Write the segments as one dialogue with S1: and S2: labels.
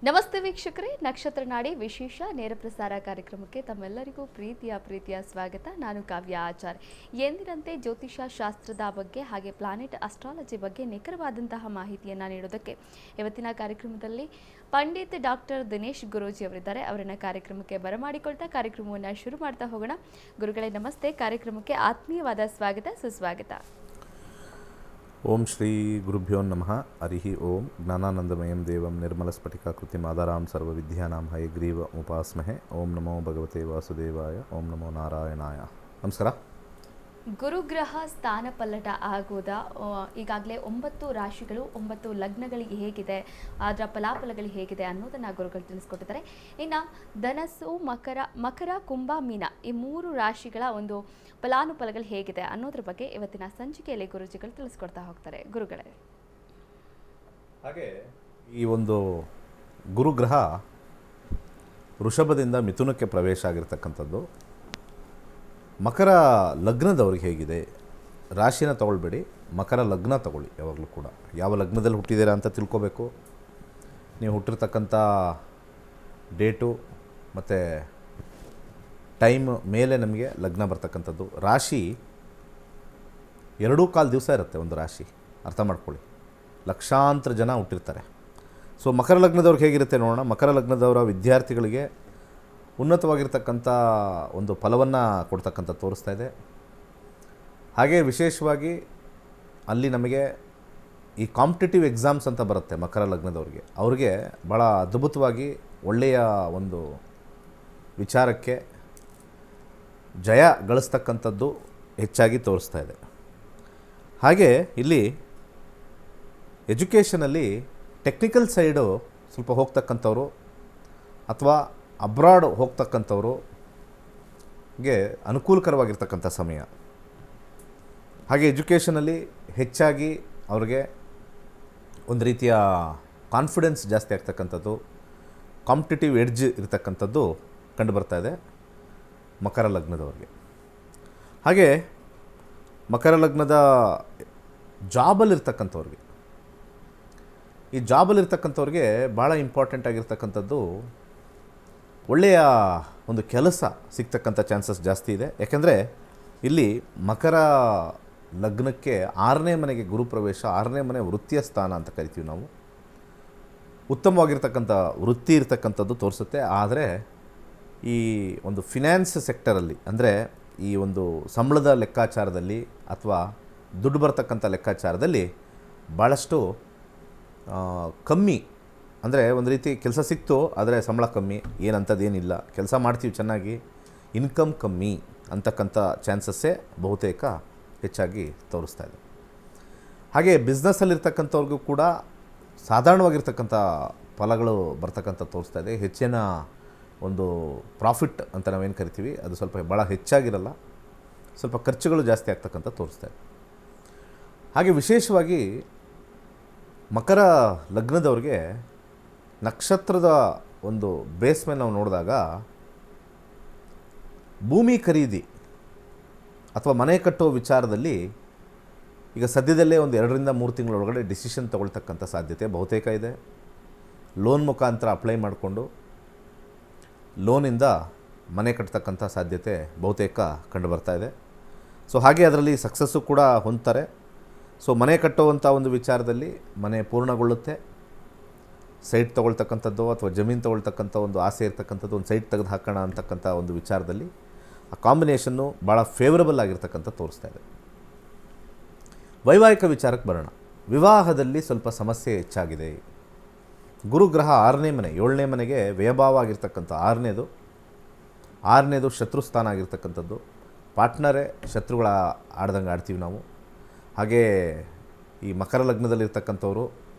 S1: ನಮಸ್ತೆ ವೀಕ್ಷಕರೇ, ನಕ್ಷತ್ರ ನಾಡಿ ವಿಶೇಷ ನೇರ ಪ್ರಸಾರ ಕಾರ್ಯಕ್ರಮಕ್ಕೆ ತಮ್ಮೆಲ್ಲರಿಗೂ ಪ್ರೀತಿಯ ಸ್ವಾಗತ. ನಾನು ಕಾವ್ಯ ಆಚಾರ್. ಎಂದಿನಂತೆ ಜ್ಯೋತಿಷ ಶಾಸ್ತ್ರದ ಬಗ್ಗೆ ಹಾಗೆ ಪ್ಲಾನೆಟ್ ಅಸ್ಟ್ರಾಲಜಿ ಬಗ್ಗೆ ನಿಖರವಾದಂತಹ ಮಾಹಿತಿಯನ್ನು ನೀಡೋದಕ್ಕೆ ಇವತ್ತಿನ ಕಾರ್ಯಕ್ರಮದಲ್ಲಿ ಪಂಡಿತ್ ಡಾಕ್ಟರ್ ದಿನೇಶ್ ಗುರೂಜಿ ಅವರಿದ್ದಾರೆ. ಅವರನ್ನ ಕಾರ್ಯಕ್ರಮಕ್ಕೆ ಬರಮಾಡಿಕೊಳ್ತಾ ಕಾರ್ಯಕ್ರಮವನ್ನು ಶುರು ಮಾಡ್ತಾ ಹೋಗೋಣ. ಗುರುಗಳೇ ನಮಸ್ತೆ, ಕಾರ್ಯಕ್ರಮಕ್ಕೆ ಆತ್ಮೀಯವಾದ ಸ್ವಾಗತ, ಸುಸ್ವಾಗತ.
S2: ಓಂ ಶ್ರೀ ಗುರುಭ್ಯೋ ನಮಃ. ಹರಿ ಓಂ. ಜ್ಞಾನಾನಂದಮಯಂ ದೇವಂ ನಿರ್ಮಲಸ್ಫಟಿಕಾಕೃತಿಂ ಆಧಾರಾಂ ಸರ್ವವಿದ್ಯಾನಾಂ ಹಯಗ್ರೀವ ಉಪಾಸ್ಮಹೆ. ಓಂ ನಮೋ ಭಗವತೆ ವಾಸುದೇವಾಯ. ಓಂ ನಮೋ ನಾರಾಯಣಾಯ. ನಮಸ್ಕಾರ.
S1: ಗುರುಗ್ರಹ ಸ್ಥಾನ ಪಲ್ಲಟ ಆಗೋದಾ? ಈಗಾಗಲೇ 9 ರಾಶಿಗಳು 9 ಲಗ್ನಗಳಿಗೆ ಹೇಗಿದೆ, ಅದರ ಫಲಾಫಲಗಳು ಹೇಗಿದೆ ಅನ್ನೋದನ್ನು ಗುರುಗಳು ತಿಳಿಸ್ಕೊಟ್ಟಿದ್ದಾರೆ. ಇನ್ನು ಧನಸ್ಸು, ಮಕರ, ಕುಂಭ, ಮೀನ ಈ 3 ರಾಶಿಗಳ ಒಂದು ಫಲಾನುಫಲಗಳು ಹೇಗಿದೆ ಅನ್ನೋದ್ರ ಬಗ್ಗೆ ಇವತ್ತಿನ ಸಂಚಿಕೆಯಲ್ಲಿ ಗುರುಜಿಗಳು ತಿಳಿಸ್ಕೊಡ್ತಾ ಹೋಗ್ತಾರೆ. ಗುರುಗಳೇ,
S2: ಹಾಗೆ ಈ ಒಂದು ಗುರುಗ್ರಹ ವೃಷಭದಿಂದ ಮಿಥುನಕ್ಕೆ ಪ್ರವೇಶ ಆಗಿರ್ತಕ್ಕಂಥದ್ದು. ಮಕರ ಲಗ್ನದವ್ರಿಗೆ ಹೇಗಿದೆ, ರಾಶಿನ ತಗೊಳ್ಬೇಡಿ, ಮಕರ ಲಗ್ನ ತಗೊಳ್ಳಿ. ಯಾವಾಗಲೂ ಕೂಡ ಯಾವ ಲಗ್ನದಲ್ಲಿ ಹುಟ್ಟಿದ್ದೀರಾ ಅಂತ ತಿಳ್ಕೊಬೇಕು. ನೀವು ಹುಟ್ಟಿರ್ತಕ್ಕಂಥ ಡೇಟು ಮತ್ತು ಟೈಮ್ ಮೇಲೆ ನಮಗೆ ಲಗ್ನ ಬರ್ತಕ್ಕಂಥದ್ದು. ರಾಶಿ 2.25 ದಿವಸ ಇರುತ್ತೆ ಒಂದು ರಾಶಿ, ಅರ್ಥ ಮಾಡ್ಕೊಳ್ಳಿ. ಲಕ್ಷಾಂತರ ಜನ ಹುಟ್ಟಿರ್ತಾರೆ. ಸೊ ಮಕರ ಲಗ್ನದವ್ರಿಗೆ ಹೇಗಿರುತ್ತೆ ನೋಡೋಣ. ಮಕರ ಲಗ್ನದವರ ವಿದ್ಯಾರ್ಥಿಗಳಿಗೆ ಉನ್ನತವಾಗಿರ್ತಕ್ಕಂಥ ಒಂದು ಫಲವನ್ನು ಕೊಡ್ತಕ್ಕಂಥ ತೋರಿಸ್ತಾ ಇದೆ. ಹಾಗೆ ವಿಶೇಷವಾಗಿ ಅಲ್ಲಿ ನಮಗೆ ಈ ಕಾಂಪಿಟೇಟಿವ್ ಎಕ್ಸಾಮ್ಸ್ ಅಂತ ಬರುತ್ತೆ ಮಕರ ಲಗ್ನದವ್ರಿಗೆ, ಅವ್ರಿಗೆ ಭಾಳ ಅದ್ಭುತವಾಗಿ ಒಳ್ಳೆಯ ಒಂದು ವಿಚಾರಕ್ಕೆ ಜಯ ಗಳಿಸ್ತಕ್ಕಂಥದ್ದು ಹೆಚ್ಚಾಗಿ ತೋರಿಸ್ತಾ ಇದೆ. ಹಾಗೆ ಇಲ್ಲಿ ಎಜುಕೇಷನಲ್ಲಿ ಟೆಕ್ನಿಕಲ್ ಸೈಡು ಸ್ವಲ್ಪ ಹೋಗ್ತಕ್ಕಂಥವ್ರು ಅಥವಾ ಅಬ್ರಾಡ್ ಹೋಗ್ತಕ್ಕಂಥವ್ರಿಗೆ ಅನುಕೂಲಕರವಾಗಿರ್ತಕ್ಕಂಥ ಸಮಯ. ಹಾಗೆ ಎಜುಕೇಷನಲ್ಲಿ ಹೆಚ್ಚಾಗಿ ಅವ್ರಿಗೆ ಒಂದು ರೀತಿಯ ಕಾನ್ಫಿಡೆನ್ಸ್ ಜಾಸ್ತಿ ಆಗ್ತಕ್ಕಂಥದ್ದು, ಕಾಂಪಿಟೇಟಿವ್ ಎಡ್ಜ್ ಇರತಕ್ಕಂಥದ್ದು ಕಂಡುಬರ್ತಾ ಇದೆ ಮಕರ ಲಗ್ನದವ್ರಿಗೆ. ಹಾಗೆ ಮಕರ ಲಗ್ನದ ಜಾಬಲ್ಲಿರ್ತಕ್ಕಂಥವ್ರಿಗೆ, ಈ ಜಾಬಲ್ಲಿರ್ತಕ್ಕಂಥವ್ರಿಗೆ ಭಾಳ ಇಂಪಾರ್ಟೆಂಟ್ ಆಗಿರ್ತಕ್ಕಂಥದ್ದು ಒಳ್ಳೆಯ ಒಂದು ಕೆಲಸ ಸಿಗ್ತಕ್ಕಂಥ ಚಾನ್ಸಸ್ ಜಾಸ್ತಿ ಇದೆ. ಯಾಕೆಂದರೆ ಇಲ್ಲಿ ಮಕರ ಲಗ್ನಕ್ಕೆ 6ನೇ ಮನೆಗೆ ಗುರುಪ್ರವೇಶ, 6ನೇ ಮನೆ ವೃತ್ತಿಯ ಸ್ಥಾನ ಅಂತ ಕರಿತೀವಿ ನಾವು. ಉತ್ತಮವಾಗಿರ್ತಕ್ಕಂಥ ವೃತ್ತಿ ಇರ್ತಕ್ಕಂಥದ್ದು ತೋರಿಸುತ್ತೆ. ಆದರೆ ಈ ಒಂದು ಫಿನಾನ್ಸ್ ಸೆಕ್ಟರಲ್ಲಿ, ಅಂದರೆ ಈ ಒಂದು ಸಂಬಳದ ಲೆಕ್ಕಾಚಾರದಲ್ಲಿ ಅಥವಾ ದುಡ್ಡು ಬರ್ತಕ್ಕಂಥ ಲೆಕ್ಕಾಚಾರದಲ್ಲಿ ಭಾಳಷ್ಟು ಕಮ್ಮಿ, ಅಂದರೆ ಒಂದು ರೀತಿ ಕೆಲಸ ಸಿಕ್ತು ಆದರೆ ಸಂಬಳ ಕಮ್ಮಿ, ಏನಂಥದ್ದೇನಿಲ್ಲ, ಕೆಲಸ ಮಾಡ್ತೀವಿ ಚೆನ್ನಾಗಿ, ಇನ್ಕಮ್ ಕಮ್ಮಿ ಅಂತಕ್ಕಂಥ ಚಾನ್ಸಸ್ಸೇ ಬಹುತೇಕ ಹೆಚ್ಚಾಗಿ ತೋರಿಸ್ತಾ ಇದೆ. ಹಾಗೆ ಬಿಸ್ನೆಸ್ಸಲ್ಲಿರ್ತಕ್ಕಂಥವ್ರಿಗೂ ಕೂಡ ಸಾಧಾರಣವಾಗಿರ್ತಕ್ಕಂಥ ಫಲಗಳು ಬರ್ತಕ್ಕಂಥ ತೋರಿಸ್ತಾ ಇದೆ. ಹೆಚ್ಚಿನ ಒಂದು ಪ್ರಾಫಿಟ್ ಅಂತ ನಾವೇನು ಕರಿತೀವಿ ಅದು ಸ್ವಲ್ಪ ಭಾಳ ಹೆಚ್ಚಾಗಿರಲ್ಲ, ಸ್ವಲ್ಪ ಖರ್ಚುಗಳು ಜಾಸ್ತಿ ಆಗ್ತಕ್ಕಂಥ ತೋರಿಸ್ತಾ ಇದೆ. ಹಾಗೆ ವಿಶೇಷವಾಗಿ ಮಕರ ಲಗ್ನದವ್ರಿಗೆ ನಕ್ಷತ್ರದ ಒಂದು ಬೇಸ್ ಮೇಲೆ ನಾವು ನೋಡಿದಾಗ ಭೂಮಿ ಖರೀದಿ ಅಥವಾ ಮನೆ ಕಟ್ಟೋ ವಿಚಾರದಲ್ಲಿ ಈಗ ಸದ್ಯದಲ್ಲೇ ಒಂದು 2-3 ತಿಂಗಳೊಳಗಡೆ ಡಿಸಿಷನ್ ತಗೊಳ್ತಕ್ಕಂಥ ಸಾಧ್ಯತೆ ಬಹುತೇಕ ಇದೆ. ಲೋನ್ ಮುಖಾಂತರ ಅಪ್ಲೈ ಮಾಡಿಕೊಂಡು ಲೋನಿಂದ ಮನೆ ಕಟ್ತಕ್ಕಂಥ ಸಾಧ್ಯತೆ ಬಹುತೇಕ ಕಂಡುಬರ್ತಾ ಇದೆ. ಸೊ ಹಾಗೆ ಅದರಲ್ಲಿ ಸಕ್ಸಸ್ಸು ಕೂಡ ಹೊಂದ್ತಾರೆ. ಸೊ ಮನೆ ಕಟ್ಟುವಂಥ ಒಂದು ವಿಚಾರದಲ್ಲಿ ಮನೆ ಪೂರ್ಣಗೊಳ್ಳುತ್ತೆ. ಸೈಟ್ ತೊಗೊಳ್ತಕ್ಕಂಥದ್ದು ಅಥವಾ ಜಮೀನು ತೊಗೊಳ್ತಕ್ಕಂಥ ಒಂದು ಆಸೆ ಇರ್ತಕ್ಕಂಥದ್ದು, ಒಂದು ಸೈಟ್ ತೆಗೆದು ಹಾಕೋಣ ಅಂತಕ್ಕಂಥ ಒಂದು ವಿಚಾರದಲ್ಲಿ ಆ ಕಾಂಬಿನೇಷನ್ನು ಭಾಳ ಫೇವರಬಲ್ ಆಗಿರ್ತಕ್ಕಂಥ ತೋರಿಸ್ತಾ ಇದೆ. ವೈವಾಹಿಕ ವಿಚಾರಕ್ಕೆ ಬರೋಣ. ವಿವಾಹದಲ್ಲಿ ಸ್ವಲ್ಪ ಸಮಸ್ಯೆ ಹೆಚ್ಚಾಗಿದೆ. ಗುರುಗ್ರಹ 6ನೇ ಮನೆ, 7ನೇ ಮನೆಗೆ ವ್ಯಯಭಾವ ಆಗಿರ್ತಕ್ಕಂಥ 6ನೇದು ಶತ್ರುಸ್ಥಾನ ಆಗಿರ್ತಕ್ಕಂಥದ್ದು. ಪಾರ್ಟ್ನರೇ ಶತ್ರುಗಳ ಆಡ್ದಂಗೆ ಆಡ್ತೀವಿ ನಾವು. ಹಾಗೇ ಈ ಮಕರ ಲಗ್ನದಲ್ಲಿರ್ತಕ್ಕಂಥವ್ರು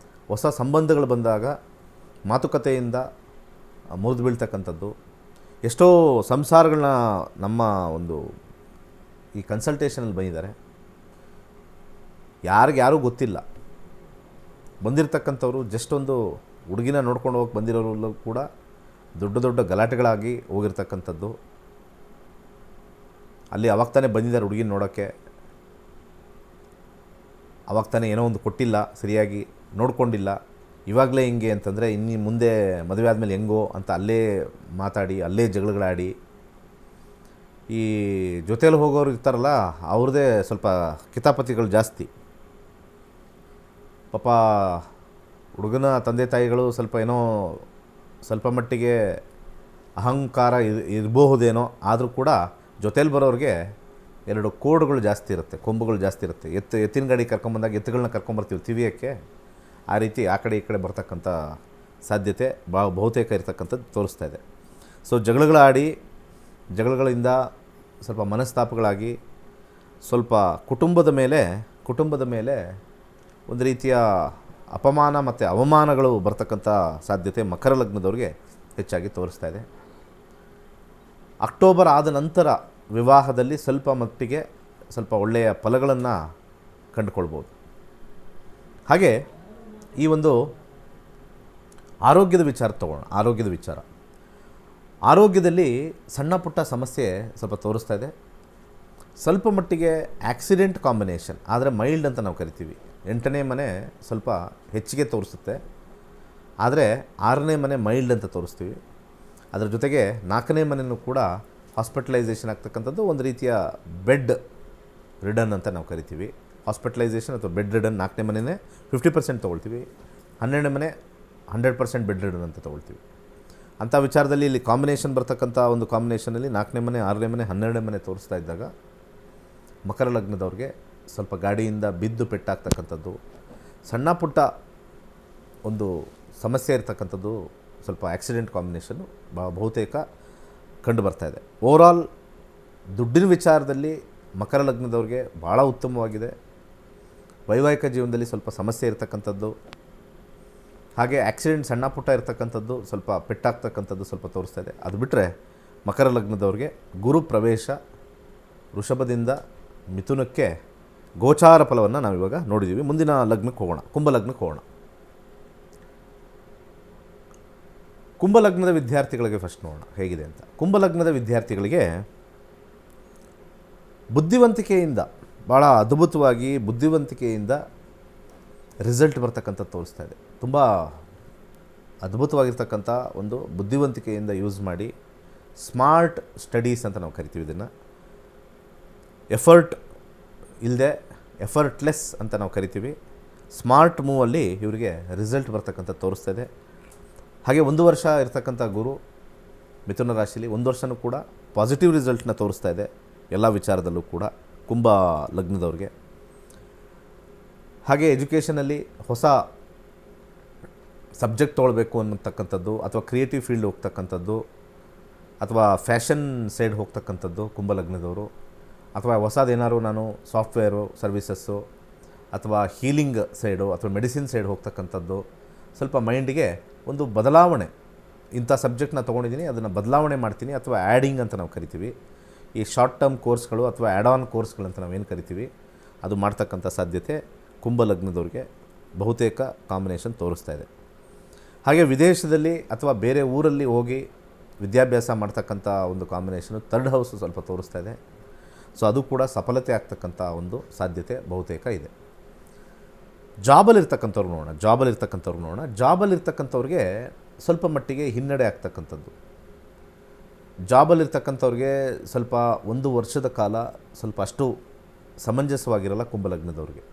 S2: ಹೊಸ ಸಂಬಂಧಗಳು ಬಂದಾಗ ಮಾತುಕತೆಯಿಂದ ಮುರಿದು ಬೀಳ್ತಕ್ಕಂಥದ್ದು. ಎಷ್ಟೋ ಸಂಸಾರಗಳನ್ನ ನಮ್ಮ ಒಂದು ಈ ಕನ್ಸಲ್ಟೇಷನಲ್ಲಿ ಬಂದಿದ್ದಾರೆ, ಯಾರಿಗ್ಯಾರೂ ಗೊತ್ತಿಲ್ಲ. ಬಂದಿರತಕ್ಕಂಥವ್ರು ಜಸ್ಟ್ ಒಂದು ಹುಡುಗಿನ ನೋಡ್ಕೊಂಡು ಹೋಗಿ ಬಂದಿರೋರು ಕೂಡ ದೊಡ್ಡ ದೊಡ್ಡ ಗಲಾಟೆಗಳಾಗಿ ಹೋಗಿರ್ತಕ್ಕಂಥದ್ದು. ಅಲ್ಲಿ ಅವಾಗ ತಾನೇ ಬಂದಿದ್ದಾರೆ ಹುಡುಗಿನ ನೋಡೋಕ್ಕೆ, ಅವಾಗ ತಾನೇ ಏನೋ ಒಂದು ಕೊಟ್ಟಿಲ್ಲ, ಸರಿಯಾಗಿ ನೋಡ್ಕೊಂಡಿಲ್ಲ, ಇವಾಗಲೇ ಹಿಂಗೆ ಅಂತಂದರೆ ಇನ್ನು ಮುಂದೆ ಮದುವೆ ಆದಮೇಲೆ ಹೆಂಗೋ ಅಂತ ಅಲ್ಲೇ ಮಾತಾಡಿ ಅಲ್ಲೇ ಜಗಳಗಳಾಡಿ ಈ ಜೊತೇಲಿ ಹೋಗೋರು ಇರ್ತಾರಲ್ಲ ಅವ್ರದ್ದೇ ಸ್ವಲ್ಪ ಕಿತಾಪತಿಗಳು ಜಾಸ್ತಿ. ಪಾಪ ಹುಡುಗನ ತಂದೆ ತಾಯಿಗಳು ಸ್ವಲ್ಪ ಏನೋ ಸ್ವಲ್ಪ ಮಟ್ಟಿಗೆ ಅಹಂಕಾರ ಇರಬಹುದೇನೋ, ಆದರೂ ಕೂಡ ಜೊತೇಲಿ ಬರೋರಿಗೆ ಎರಡು ಕೋಡ್ಗಳು ಜಾಸ್ತಿ ಇರುತ್ತೆ, ಕೊಂಬುಗಳು ಜಾಸ್ತಿ ಇರುತ್ತೆ. ಎತ್ತಿನ ಗಾಡಿ ಕರ್ಕೊಂಬಂದಾಗ ಎತ್ತುಗಳನ್ನ ಕರ್ಕೊಂಬರ್ತೀವಿ ತಿವಿಯೋಕ್ಕೆ, ಆ ರೀತಿ ಆ ಕಡೆ ಈ ಕಡೆ ಬರ್ತಕ್ಕಂಥ ಸಾಧ್ಯತೆ ಬಹುತೇಕ ಇರತಕ್ಕಂಥದ್ದು ತೋರಿಸ್ತಾ ಇದೆ. ಸೊ ಜಗಳಗಳಿಂದ ಸ್ವಲ್ಪ ಮನಸ್ತಾಪಗಳಾಗಿ ಸ್ವಲ್ಪ ಕುಟುಂಬದ ಮೇಲೆ ಒಂದು ರೀತಿಯ ಅಪಮಾನ ಮತ್ತು ಅವಮಾನಗಳು ಬರ್ತಕ್ಕಂಥ ಸಾಧ್ಯತೆ ಮಕರ ಲಗ್ನದವ್ರಿಗೆ ಹೆಚ್ಚಾಗಿ ತೋರಿಸ್ತಾ ಇದೆ. ಅಕ್ಟೋಬರ್ ಆದ ನಂತರ ವಿವಾಹದಲ್ಲಿ ಸ್ವಲ್ಪ ಮಟ್ಟಿಗೆ ಸ್ವಲ್ಪ ಒಳ್ಳೆಯ ಫಲಗಳನ್ನು ಕಂಡುಕೊಳ್ಬೋದು. ಹಾಗೆ ಈ ಒಂದು ಆರೋಗ್ಯದ ವಿಚಾರ ತಗೋಣ. ಆರೋಗ್ಯದಲ್ಲಿ ಸಣ್ಣ ಪುಟ್ಟ ಸಮಸ್ಯೆ ಸ್ವಲ್ಪ ತೋರಿಸ್ತಾ ಇದೆ. ಸ್ವಲ್ಪ ಮಟ್ಟಿಗೆ ಆಕ್ಸಿಡೆಂಟ್ ಕಾಂಬಿನೇಷನ್, ಆದರೆ ಮೈಲ್ಡ್ ಅಂತ ನಾವು ಕರಿತೀವಿ. 8ನೇ ಮನೆ ಸ್ವಲ್ಪ ಹೆಚ್ಚಿಗೆ ತೋರಿಸುತ್ತೆ, ಆದರೆ 6ನೇ ಮನೆ ಮೈಲ್ಡ್ ಅಂತ ತೋರಿಸ್ತೀವಿ. ಅದರ ಜೊತೆಗೆ 4ನೇ ಮನೆಯೂ ಕೂಡ ಹಾಸ್ಪಿಟಲೈಸೇಷನ್ ಆಗ್ತಕ್ಕಂಥದ್ದು ಒಂದು ರೀತಿಯ ಬೆಡ್ ರಿಡನ್ ಅಂತ ನಾವು ಕರಿತೀವಿ. ಹಾಸ್ಪಿಟಲೈಸೇಷನ್ ಅಥವಾ ಬೆಡ್ ರಿಡನ್ 4ನೇ ಮನೆಯೇ 50% ತೊಗೊಳ್ತೀವಿ, 12ನೇ ಮನೆ 100% ಬೆಡ್ ರಿಡನ್ ಅಂತ ತೊಗೊಳ್ತೀವಿ. ಅಂಥ ವಿಚಾರದಲ್ಲಿ ಇಲ್ಲಿ ಕಾಂಬಿನೇಷನ್ ಬರ್ತಕ್ಕಂಥ ಒಂದು ಕಾಂಬಿನೇಷನಲ್ಲಿ 4ನೇ ಮನೆ 6ನೇ ಮನೆ 12ನೇ ಮನೆ ತೋರಿಸ್ತಾ ಇದ್ದಾಗ ಮಕರ ಲಗ್ನದವ್ರಿಗೆ ಸ್ವಲ್ಪ ಗಾಡಿಯಿಂದ ಬಿದ್ದು ಪೆಟ್ಟಾಗ್ತಕ್ಕಂಥದ್ದು, ಸಣ್ಣ ಪುಟ್ಟ ಒಂದು ಸಮಸ್ಯೆ ಇರ್ತಕ್ಕಂಥದ್ದು, ಸ್ವಲ್ಪ ಆಕ್ಸಿಡೆಂಟ್ ಕಾಂಬಿನೇಷನ್ನು ಬಹುತೇಕ ಕಂಡು ಬರ್ತಾ ಇದೆ. ಓವರಾಲ್ ದುಡ್ಡಿನ ವಿಚಾರದಲ್ಲಿ ಮಕರ ಲಗ್ನದವ್ರಿಗೆ ಭಾಳ ಉತ್ತಮವಾಗಿದೆ. ವೈವಾಹಿಕ ಜೀವನದಲ್ಲಿ ಸ್ವಲ್ಪ ಸಮಸ್ಯೆ ಇರತಕ್ಕಂಥದ್ದು, ಹಾಗೆ ಆಕ್ಸಿಡೆಂಟ್ ಸಣ್ಣ ಪುಟ್ಟ ಇರತಕ್ಕಂಥದ್ದು, ಸ್ವಲ್ಪ ಪೆಟ್ಟಾಗ್ತಕ್ಕಂಥದ್ದು ಸ್ವಲ್ಪ ತೋರಿಸ್ತಾ ಇದೆ. ಅದು ಬಿಟ್ಟರೆ ಮಕರ ಲಗ್ನದವ್ರಿಗೆ ಗುರು ಪ್ರವೇಶ ವೃಷಭದಿಂದ ಮಿಥುನಕ್ಕೆ ಗೋಚಾರ ಫಲವನ್ನು ನಾವಿವಾಗ ನೋಡಿದ್ದೀವಿ. ಮುಂದಿನ ಲಗ್ನಕ್ಕೆ ಹೋಗೋಣ, ಕುಂಭಲಗ್ನಕ್ಕೆ ಹೋಗೋಣ. ಕುಂಭಲಗ್ನದ ವಿದ್ಯಾರ್ಥಿಗಳಿಗೆ ಫಸ್ಟ್ ನೋಡೋಣ ಹೇಗಿದೆ ಅಂತ. ಕುಂಭಲಗ್ನದ ವಿದ್ಯಾರ್ಥಿಗಳಿಗೆ ಬುದ್ಧಿವಂತಿಕೆಯಿಂದ ಭಾಳ ಅದ್ಭುತವಾಗಿ ಬುದ್ಧಿವಂತಿಕೆಯಿಂದ ರಿಸಲ್ಟ್ ಬರ್ತಕ್ಕಂಥದ್ದು ತೋರಿಸ್ತಾ ಇದೆ. ತುಂಬ ಅದ್ಭುತವಾಗಿರ್ತಕ್ಕಂಥ ಒಂದು ಬುದ್ಧಿವಂತಿಕೆಯಿಂದ ಯೂಸ್ ಮಾಡಿ ಸ್ಮಾರ್ಟ್ ಸ್ಟಡೀಸ್ ಅಂತ ನಾವು ಕರಿತೀವಿ ಇದನ್ನು. ಎಫರ್ಟ್ ಇಲ್ಲದೆ ಎಫರ್ಟ್ಲೆಸ್ ಅಂತ ನಾವು ಕರಿತೀವಿ. ಸ್ಮಾರ್ಟ್ ಮೂವಲ್ಲಿ ಇವರಿಗೆ ರಿಸಲ್ಟ್ ಬರ್ತಕ್ಕಂಥದ್ದು ತೋರಿಸ್ತಾ ಇದೆ. ಹಾಗೆ 1 ವರ್ಷ ಇರ್ತಕ್ಕಂಥ ಗುರು ಮಿಥುನ ರಾಶಿಲಿ 1 ವರ್ಷವೂ ಕೂಡ ಪಾಸಿಟಿವ್ ರಿಸಲ್ಟ್ನ ತೋರಿಸ್ತಾ ಇದೆ ಎಲ್ಲ ವಿಚಾರದಲ್ಲೂ ಕೂಡ ಕುಂಭ ಲಗ್ನದವ್ರಿಗೆ. ಹಾಗೆ ಎಜುಕೇಷನಲ್ಲಿ ಹೊಸ ಸಬ್ಜೆಕ್ಟ್ ತೊಗೊಳ್ಬೇಕು ಅನ್ನತಕ್ಕಂಥದ್ದು, ಅಥವಾ ಕ್ರಿಯೇಟಿವ್ ಫೀಲ್ಡ್ ಹೋಗ್ತಕ್ಕಂಥದ್ದು, ಅಥವಾ ಫ್ಯಾಷನ್ ಸೈಡ್ ಹೋಗ್ತಕ್ಕಂಥದ್ದು ಕುಂಭ ಲಗ್ನದವರು, ಅಥವಾ ಹೊಸದೇನಾದ್ರು ನಾನು ಸಾಫ್ಟ್ವೇರು ಸರ್ವಿಸಸ್ಸು ಅಥವಾ ಹೀಲಿಂಗ್ ಸೈಡು ಅಥವಾ ಮೆಡಿಸಿನ್ ಸೈಡ್ ಹೋಗ್ತಕ್ಕಂಥದ್ದು, ಸ್ವಲ್ಪ ಮೈಂಡಿಗೆ ಒಂದು ಬದಲಾವಣೆ, ಇಂಥ ಸಬ್ಜೆಕ್ಟ್ನ ತೊಗೊಂಡಿದ್ದೀನಿ ಅದನ್ನು ಬದಲಾವಣೆ ಮಾಡ್ತೀನಿ ಅಥವಾ ಆ್ಯಡಿಂಗ್ ಅಂತ ನಾವು ಕರಿತೀವಿ. ಈ ಶಾರ್ಟ್ ಟರ್ಮ್ ಕೋರ್ಸ್ಗಳು ಅಥವಾ ಆ್ಯಡ್ ಆನ್ ಕೋರ್ಸ್ಗಳಂತ ನಾವೇನು ಕರಿತೀವಿ ಅದು ಮಾಡ್ತಕ್ಕಂಥ ಸಾಧ್ಯತೆ ಕುಂಭ ಲಗ್ನದವ್ರಿಗೆ ಬಹುತೇಕ ಕಾಂಬಿನೇಷನ್ ತೋರಿಸ್ತಾ ಇದೆ. ಹಾಗೆ ವಿದೇಶದಲ್ಲಿ ಅಥವಾ ಬೇರೆ ಊರಲ್ಲಿ ಹೋಗಿ ವಿದ್ಯಾಭ್ಯಾಸ ಮಾಡ್ತಕ್ಕಂಥ ಒಂದು ಕಾಂಬಿನೇಷನು 3rd ಹೌಸು ಸ್ವಲ್ಪ ತೋರಿಸ್ತಾ ಇದೆ. ಸೊ ಅದು ಕೂಡ ಸಫಲತೆ ಆಗ್ತಕ್ಕಂಥ ಒಂದು ಸಾಧ್ಯತೆ ಬಹುತೇಕ ಇದೆ. ಜಾಬಲ್ಲಿರ್ತಕ್ಕಂಥವ್ರು ನೋಡೋಣ. ಜಾಬಲ್ಲಿರ್ತಕ್ಕಂಥವ್ರಿಗೆ ಸ್ವಲ್ಪ ಮಟ್ಟಿಗೆ ಹಿನ್ನಡೆ ಆಗ್ತಕ್ಕಂಥದ್ದು. ಜಾಬಲ್ಲಿರ್ತಕ್ಕಂಥವ್ರಿಗೆ ಸ್ವಲ್ಪ 1 ವರ್ಷದ ಕಾಲ ಸ್ವಲ್ಪ ಅಷ್ಟು ಸಮಂಜಸವಾಗಿರಲ್ಲ ಕುಂಭಲಗ್ನದವ್ರಿಗೆ.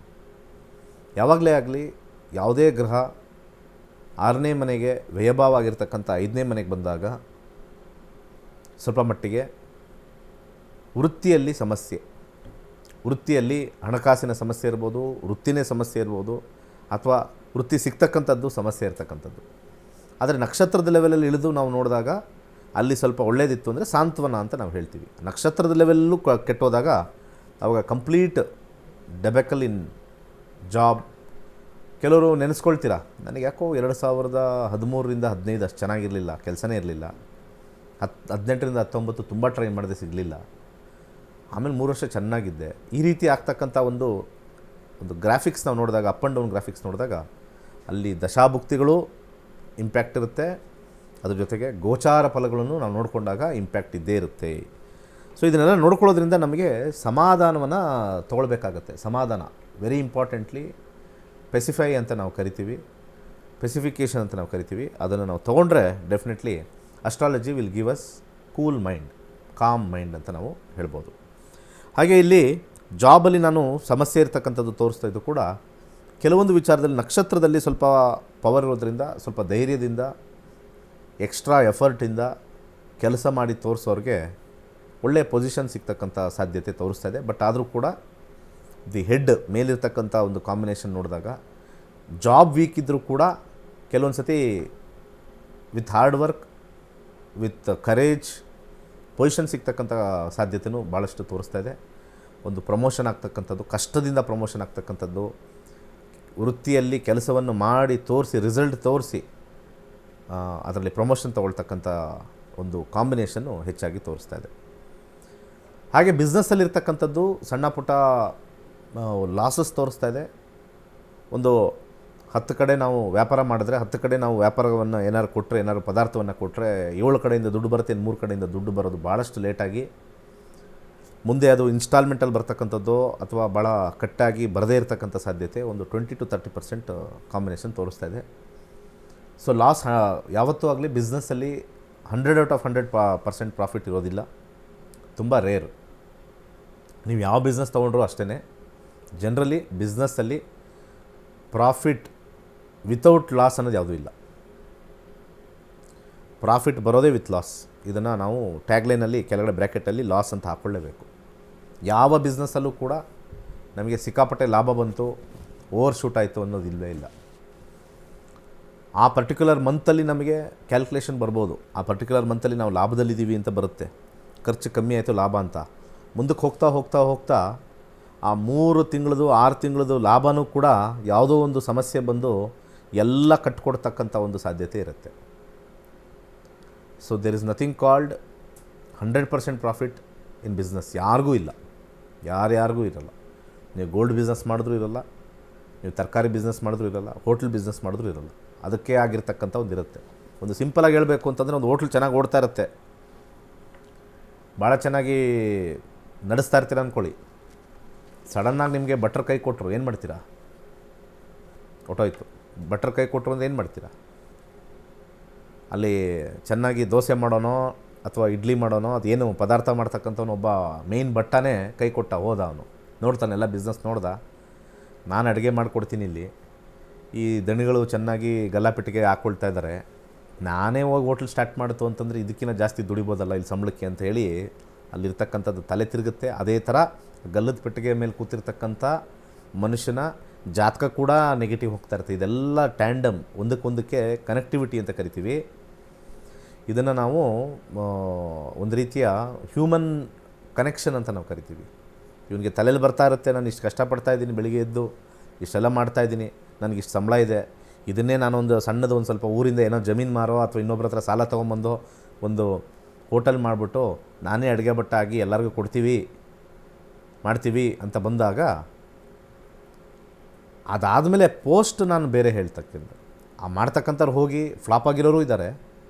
S2: ಯಾವಾಗಲೇ ಆಗಲಿ ಯಾವುದೇ ಗ್ರಹ 6ನೇ ಮನೆಗೆ ವ್ಯಯಭಾವ ಆಗಿರ್ತಕ್ಕಂಥ 5ನೇ ಮನೆಗೆ ಬಂದಾಗ ಸ್ವಲ್ಪ ಮಟ್ಟಿಗೆ ವೃತ್ತಿಯಲ್ಲಿ ಸಮಸ್ಯೆ, ವೃತ್ತಿಯಲ್ಲಿ ಹಣಕಾಸಿನ ಸಮಸ್ಯೆ ಇರ್ಬೋದು, ವೃತ್ತಿನೇ ಸಮಸ್ಯೆ ಇರ್ಬೋದು, ಅಥವಾ ವೃತ್ತಿ ಸಿಗ್ತಕ್ಕಂಥದ್ದು ಸಮಸ್ಯೆ ಇರ್ತಕ್ಕಂಥದ್ದು. ಆದರೆ ನಕ್ಷತ್ರದ ಲೆವೆಲಲ್ಲಿ ಇಳಿದು ನಾವು ನೋಡಿದಾಗ ಅಲ್ಲಿ ಸ್ವಲ್ಪ ಒಳ್ಳೆಯದಿತ್ತು ಅಂದರೆ ಸಾಂತ್ವನ ಅಂತ ನಾವು ಹೇಳ್ತೀವಿ. ನಕ್ಷತ್ರದ ಲೆವೆಲ್ಲೂ ಕೆಟ್ಟೋದಾಗ ಅವಾಗ ಕಂಪ್ಲೀಟ್ ಡೆಬೆಕಲ್ ಇನ್ ಜಾಬ್. ಕೆಲವರು ನೆನೆಸ್ಕೊಳ್ತೀರಾ, ನನಗೆ ಯಾಕೋ 2013ರಿಂದ 15 ಅಷ್ಟು ಚೆನ್ನಾಗಿರಲಿಲ್ಲ, ಕೆಲಸನೇ ಇರಲಿಲ್ಲ. 18ರಿಂದ 19 ತುಂಬ ಟ್ರೈ ಮಾಡಿದೆ, ಸಿಗಲಿಲ್ಲ. ಆಮೇಲೆ 3 ವರ್ಷ ಚೆನ್ನಾಗಿದ್ದೆ. ಈ ರೀತಿ ಆಗ್ತಕ್ಕಂಥ ಒಂದು ಗ್ರಾಫಿಕ್ಸ್ ನಾವು ನೋಡಿದಾಗ, ಅಪ್ ಆ್ಯಂಡ್ ಡೌನ್ ಗ್ರಾಫಿಕ್ಸ್ ನೋಡಿದಾಗ ಅಲ್ಲಿ ದಶಾಭುಕ್ತಿಗಳು ಇಂಪ್ಯಾಕ್ಟ್ ಇರುತ್ತೆ, ಅದ್ರ ಜೊತೆಗೆ ಗೋಚಾರ ಫಲಗಳನ್ನು ನಾವು ನೋಡಿಕೊಂಡಾಗ ಇಂಪ್ಯಾಕ್ಟ್ ಇದ್ದೇ ಇರುತ್ತೆ. ಸೊ ಇದನ್ನೆಲ್ಲ ನೋಡ್ಕೊಳ್ಳೋದ್ರಿಂದ ನಮಗೆ ಸಮಾಧಾನವನ್ನು ತೊಗೊಳ್ಬೇಕಾಗತ್ತೆ. ಸಮಾಧಾನ ವೆರಿ ಇಂಪಾರ್ಟೆಂಟ್ಲಿ ಪೆಸಿಫೈ ಅಂತ ನಾವು ಕರಿತೀವಿ. ಸ್ಪೆಸಿಫಿಕೇಷನ್ ಅಂತ ನಾವು ಕರಿತೀವಿ, ಅದನ್ನು ನಾವು ತೊಗೊಂಡ್ರೆ definitely astrology will give us cool mind, com mind ಅಂತ ನಾವು ಹೇಳ್ಬೋದು. ಹಾಗೆ ಇಲ್ಲಿ ಜಾಬಲ್ಲಿ ನಾನು ಸಮಸ್ಯೆ ಇರ್ತಕ್ಕಂಥದ್ದು ತೋರಿಸ್ತಾ ಇದ್ದು ಕೂಡ ಕೆಲವೊಂದು ವಿಚಾರದಲ್ಲಿ ನಕ್ಷತ್ರದಲ್ಲಿ ಸ್ವಲ್ಪ ಪವರ್ ಇರೋದ್ರಿಂದ ಸ್ವಲ್ಪ ಧೈರ್ಯದಿಂದ ಎಕ್ಸ್ಟ್ರಾ ಎಫರ್ಟಿಂದ ಕೆಲಸ ಮಾಡಿ ತೋರಿಸೋರಿಗೆ ಒಳ್ಳೆಯ ಪೊಸಿಷನ್ ಸಿಗ್ತಕ್ಕಂಥ ಸಾಧ್ಯತೆ ತೋರಿಸ್ತಾ ಇದೆ. ಬಟ್ ಆದರೂ ಕೂಡ ದಿ ಹೆಡ್ ಮೇಲಿರ್ತಕ್ಕಂಥ ಒಂದು ಕಾಂಬಿನೇಷನ್ ನೋಡಿದಾಗ ಜಾಬ್ ವೀಕ್ ಇದ್ದರೂ ಕೂಡ ಕೆಲವೊಂದು ಸತಿ with hard work, with courage position ಸಿಗ್ತಕ್ಕಂಥ ಸಾಧ್ಯತೆಯೂ ಭಾಳಷ್ಟು ತೋರಿಸ್ತಾ ಇದೆ. ಒಂದು ಪ್ರಮೋಷನ್ ಆಗ್ತಕ್ಕಂಥದ್ದು, ಕಷ್ಟದಿಂದ ಪ್ರಮೋಷನ್ ಆಗ್ತಕ್ಕಂಥದ್ದು, ವೃತ್ತಿಯಲ್ಲಿ ಕೆಲಸವನ್ನು ಮಾಡಿ ತೋರಿಸಿ ರಿಸಲ್ಟ್ ತೋರಿಸಿ ಅದರಲ್ಲಿ ಪ್ರಮೋಷನ್ ತೊಗೊಳ್ತಕ್ಕಂಥ ಒಂದು ಕಾಂಬಿನೇಷನ್ನು ಹೆಚ್ಚಾಗಿ ತೋರಿಸ್ತಾ ಇದೆ. ಹಾಗೆ ಬಿಸ್ನೆಸ್ಸಲ್ಲಿರ್ತಕ್ಕಂಥದ್ದು ಸಣ್ಣ ಪುಟ್ಟ ಲಾಸಸ್ ತೋರಿಸ್ತಾ ಇದೆ. ಒಂದು 10 ಕಡೆ ನಾವು ವ್ಯಾಪಾರ ಮಾಡಿದ್ರೆ 10 ಕಡೆ ನಾವು ವ್ಯಾಪಾರವನ್ನು ಏನಾದ್ರು ಕೊಟ್ಟರೆ, ಏನಾದ್ರು ಪದಾರ್ಥವನ್ನು ಕೊಟ್ಟರೆ 7 ಕಡೆಯಿಂದ ದುಡ್ಡು ಬರುತ್ತೆ, 3 ಕಡೆಯಿಂದ ದುಡ್ಡು ಬರೋದು ಭಾಳಷ್ಟು ಲೇಟಾಗಿ, ಮುಂದೆ ಅದು ಇನ್ಸ್ಟಾಲ್ಮೆಂಟಲ್ಲಿ ಬರ್ತಕ್ಕಂಥದ್ದು ಅಥವಾ ಭಾಳ ಕಟ್ಟಾಗಿ ಬರದೇ ಇರತಕ್ಕಂಥ ಸಾಧ್ಯತೆ ಒಂದು 20 to 30% ಕಾಂಬಿನೇಷನ್ ತೋರಿಸ್ತಾ ಇದೆ. ಸೊ ಲಾಸ್ ಯಾವತ್ತೂ ಆಗಲಿ ಬಿಸ್ನೆಸ್ಸಲ್ಲಿ 100 out of 100% ಪ್ರಾಫಿಟ್ ಇರೋದಿಲ್ಲ, ತುಂಬ ರೇರ್. ನೀವು ಯಾವ ಬಿಸ್ನೆಸ್ ತೊಗೊಂಡ್ರೂ ಅಷ್ಟೇ, ಜನರಲಿ ಬಿಸ್ನೆಸ್ಸಲ್ಲಿ ಪ್ರಾಫಿಟ್ ವಿತೌಟ್ ಲಾಸ್ ಅನ್ನೋದು ಯಾವುದೂ ಇಲ್ಲ. ಪ್ರಾಫಿಟ್ ಬರೋದೇ ವಿತ್ ಲಾಸ್. ಇದನ್ನು ನಾವು ಟ್ಯಾಗ್ಲೈನಲ್ಲಿ ಕೆಳಗಡೆ ಬ್ರ್ಯಾಕೆಟಲ್ಲಿ ಲಾಸ್ ಅಂತ ಹಾಕ್ಕೊಳ್ಳೇಬೇಕು. ಯಾವ ಬಿಸ್ನೆಸ್ಸಲ್ಲೂ ಕೂಡ ನಮಗೆ ಸಿಕ್ಕಾಪಟ್ಟೆ ಲಾಭ ಬಂತು, ಓವರ್ ಶೂಟ್ ಆಯಿತು ಅನ್ನೋದು ಇಲ್ಲವೇ ಇಲ್ಲ. ಆ ಪರ್ಟಿಕ್ಯುಲರ್ ಮಂತಲ್ಲಿ ನಮಗೆ ಕ್ಯಾಲ್ಕುಲೇಷನ್ ಬರ್ಬೋದು, ಆ ಪರ್ಟಿಕ್ಯುಲರ್ ಮಂತಲ್ಲಿ ನಾವು ಲಾಭದಲ್ಲಿದ್ದೀವಿ ಅಂತ ಬರುತ್ತೆ, ಖರ್ಚು ಕಮ್ಮಿ ಆಯಿತು ಲಾಭ ಅಂತ. ಮುಂದಕ್ಕೆ ಹೋಗ್ತಾ ಹೋಗ್ತಾ ಹೋಗ್ತಾ ಆ 3 ತಿಂಗಳದು 6 ತಿಂಗಳದು ಲಾಭನೂ ಕೂಡ ಯಾವುದೋ ಒಂದು ಸಮಸ್ಯೆ ಬಂದು ಎಲ್ಲ ಕಟ್ಕೊಡ್ತಕ್ಕಂಥ ಒಂದು ಸಾಧ್ಯತೆ ಇರುತ್ತೆ. So there is nothing called 100% profit in business. ಯಾರಿಗೂ ಇಲ್ಲ, ಯಾರ್ಯಾರಿಗೂ ಇರಲ್ಲ. ನೀವು ಗೋಲ್ಡ್ ಬಿಸ್ನೆಸ್ ಮಾಡಿದ್ರೂ ಇರಲ್ಲ, ನೀವು ತರಕಾರಿ ಬಿಸ್ನೆಸ್ ಮಾಡಿದ್ರೂ ಇರಲ್ಲ, ಹೋಟ್ಲ್ ಬಿಸ್ನೆಸ್ ಮಾಡಿದ್ರೂ ಇರಲ್ಲ. ಅದಕ್ಕೆ ಆಗಿರ್ತಕ್ಕಂಥ ಒಂದು ಇರುತ್ತೆ. ಒಂದು ಸಿಂಪಲಾಗಿ ಹೇಳಬೇಕು ಅಂತಂದರೆ, ಒಂದು ಹೋಟ್ಲ್ ಚೆನ್ನಾಗಿ ಓಡ್ತಾ ಇರುತ್ತೆ, ಭಾಳ ಚೆನ್ನಾಗಿ ನಡೆಸ್ತಾ ಇರ್ತೀರ ಅಂದ್ಕೊಳ್ಳಿ. ಸಡನ್ನಾಗಿ ನಿಮಗೆ ಬಟ್ರ್ ಕೈ ಕೊಟ್ಟರು ಏನು ಮಾಡ್ತೀರಾ? ಹೊಟ್ಟೋಯ್ತು. ಬಟ್ರ್ ಕೈ ಕೊಟ್ಟರು ಅಂದರೆ ಏನು ಮಾಡ್ತೀರಾ? ಅಲ್ಲಿ ಚೆನ್ನಾಗಿ ದೋಸೆ ಮಾಡೋನೋ ಅಥವಾ ಇಡ್ಲಿ ಮಾಡೋನೋ ಅದೇನು ಪದಾರ್ಥ ಮಾಡ್ತಕ್ಕಂಥವನು ಒಬ್ಬ ಮೇಯ್ನ್ ಭಟ್ಟನೇ ಕೈ ಕೊಟ್ಟ, ಹೋದ ಅವನು ನೋಡ್ತಾನೆ, ಎಲ್ಲ ಬಿಸ್ನೆಸ್ ನೋಡ್ದ, ನಾನು ಅಡುಗೆ ಮಾಡಿಕೊಡ್ತೀನಿ, ಇಲ್ಲಿ ಈ ದಣಿಗಳು ಚೆನ್ನಾಗಿ ಗಲ್ಲಾಪೆಟ್ಟಿಗೆ ಹಾಕ್ಕೊಳ್ತಾ ಇದ್ದಾರೆ, ನಾನೇ ಹೋಗಿ ಹೋಟ್ಲ್ ಸ್ಟಾರ್ಟ್ ಮಾಡ್ತು ಅಂತಂದರೆ ಇದಕ್ಕಿಂತ ಜಾಸ್ತಿ ದುಡಿಬೋದಲ್ಲ ಇಲ್ಲಿ ಸಂಬಳಕ್ಕೆ ಅಂತ ಹೇಳಿ ಅಲ್ಲಿರ್ತಕ್ಕಂಥದ್ದು ತಲೆ ತಿರುಗುತ್ತೆ. ಅದೇ ಥರ ಗಲ್ಲದ ಪೆಟ್ಟಿಗೆ ಮೇಲೆ ಕೂತಿರ್ತಕ್ಕಂಥ ಮನುಷ್ಯನ ಜಾತಕ ಕೂಡ ನೆಗೆಟಿವ್ ಹೋಗ್ತಾ ಇರುತ್ತೆ. ಇದೆಲ್ಲ ಟ್ಯಾಂಡಮ್, ಒಂದಕ್ಕೊಂದಕ್ಕೆ ಕನೆಕ್ಟಿವಿಟಿ ಅಂತ ಕರಿತೀವಿ. ಇದನ್ನು ನಾವು ಒಂದು ರೀತಿಯ ಹ್ಯೂಮನ್ ಕನೆಕ್ಷನ್ ಅಂತ ನಾವು ಕರಿತೀವಿ. ಇವನಿಗೆ ತಲೆಯಲ್ಲಿ ಬರ್ತಾ ಇರುತ್ತೆ, ನಾನು ಇಷ್ಟು ಕಷ್ಟಪಡ್ತಾ ಇದ್ದೀನಿ, ಬೆಳಿಗ್ಗೆ ಎದ್ದು ಇಷ್ಟೆಲ್ಲ ಮಾಡ್ತಾಯಿದ್ದೀನಿ, ನನಗಿಷ್ಟು ಸಂಬಳ ಇದೆ, ಇದನ್ನೇ ನಾನೊಂದು ಸಣ್ಣದು ಒಂದು ಸ್ವಲ್ಪ ಊರಿಂದ ಏನೋ ಜಮೀನು ಮಾರೋ ಅಥವಾ ಇನ್ನೊಬ್ಬರ ಹತ್ರ ಸಾಲ ತೊಗೊಂಬಂದು ಒಂದು ಹೋಟೆಲ್ ಮಾಡಿಬಿಟ್ಟು ನಾನೇ ಅಡುಗೆ ಭಟ್ಟ ಆಗಿ ಎಲ್ಲರಿಗೂ ಮಾಡ್ತೀವಿ ಅಂತ ಬಂದಾಗ, ಅದಾದಮೇಲೆ ಪೋಸ್ಟ್ ನಾನು ಬೇರೆ ಹೇಳ್ತಕ್ಕಂಥ ಆ ಮಾಡ್ತಕ್ಕಂಥವ್ರು ಹೋಗಿ ಫ್ಲಾಪ್ ಆಗಿರೋರು ಇದ್ದಾರೆ.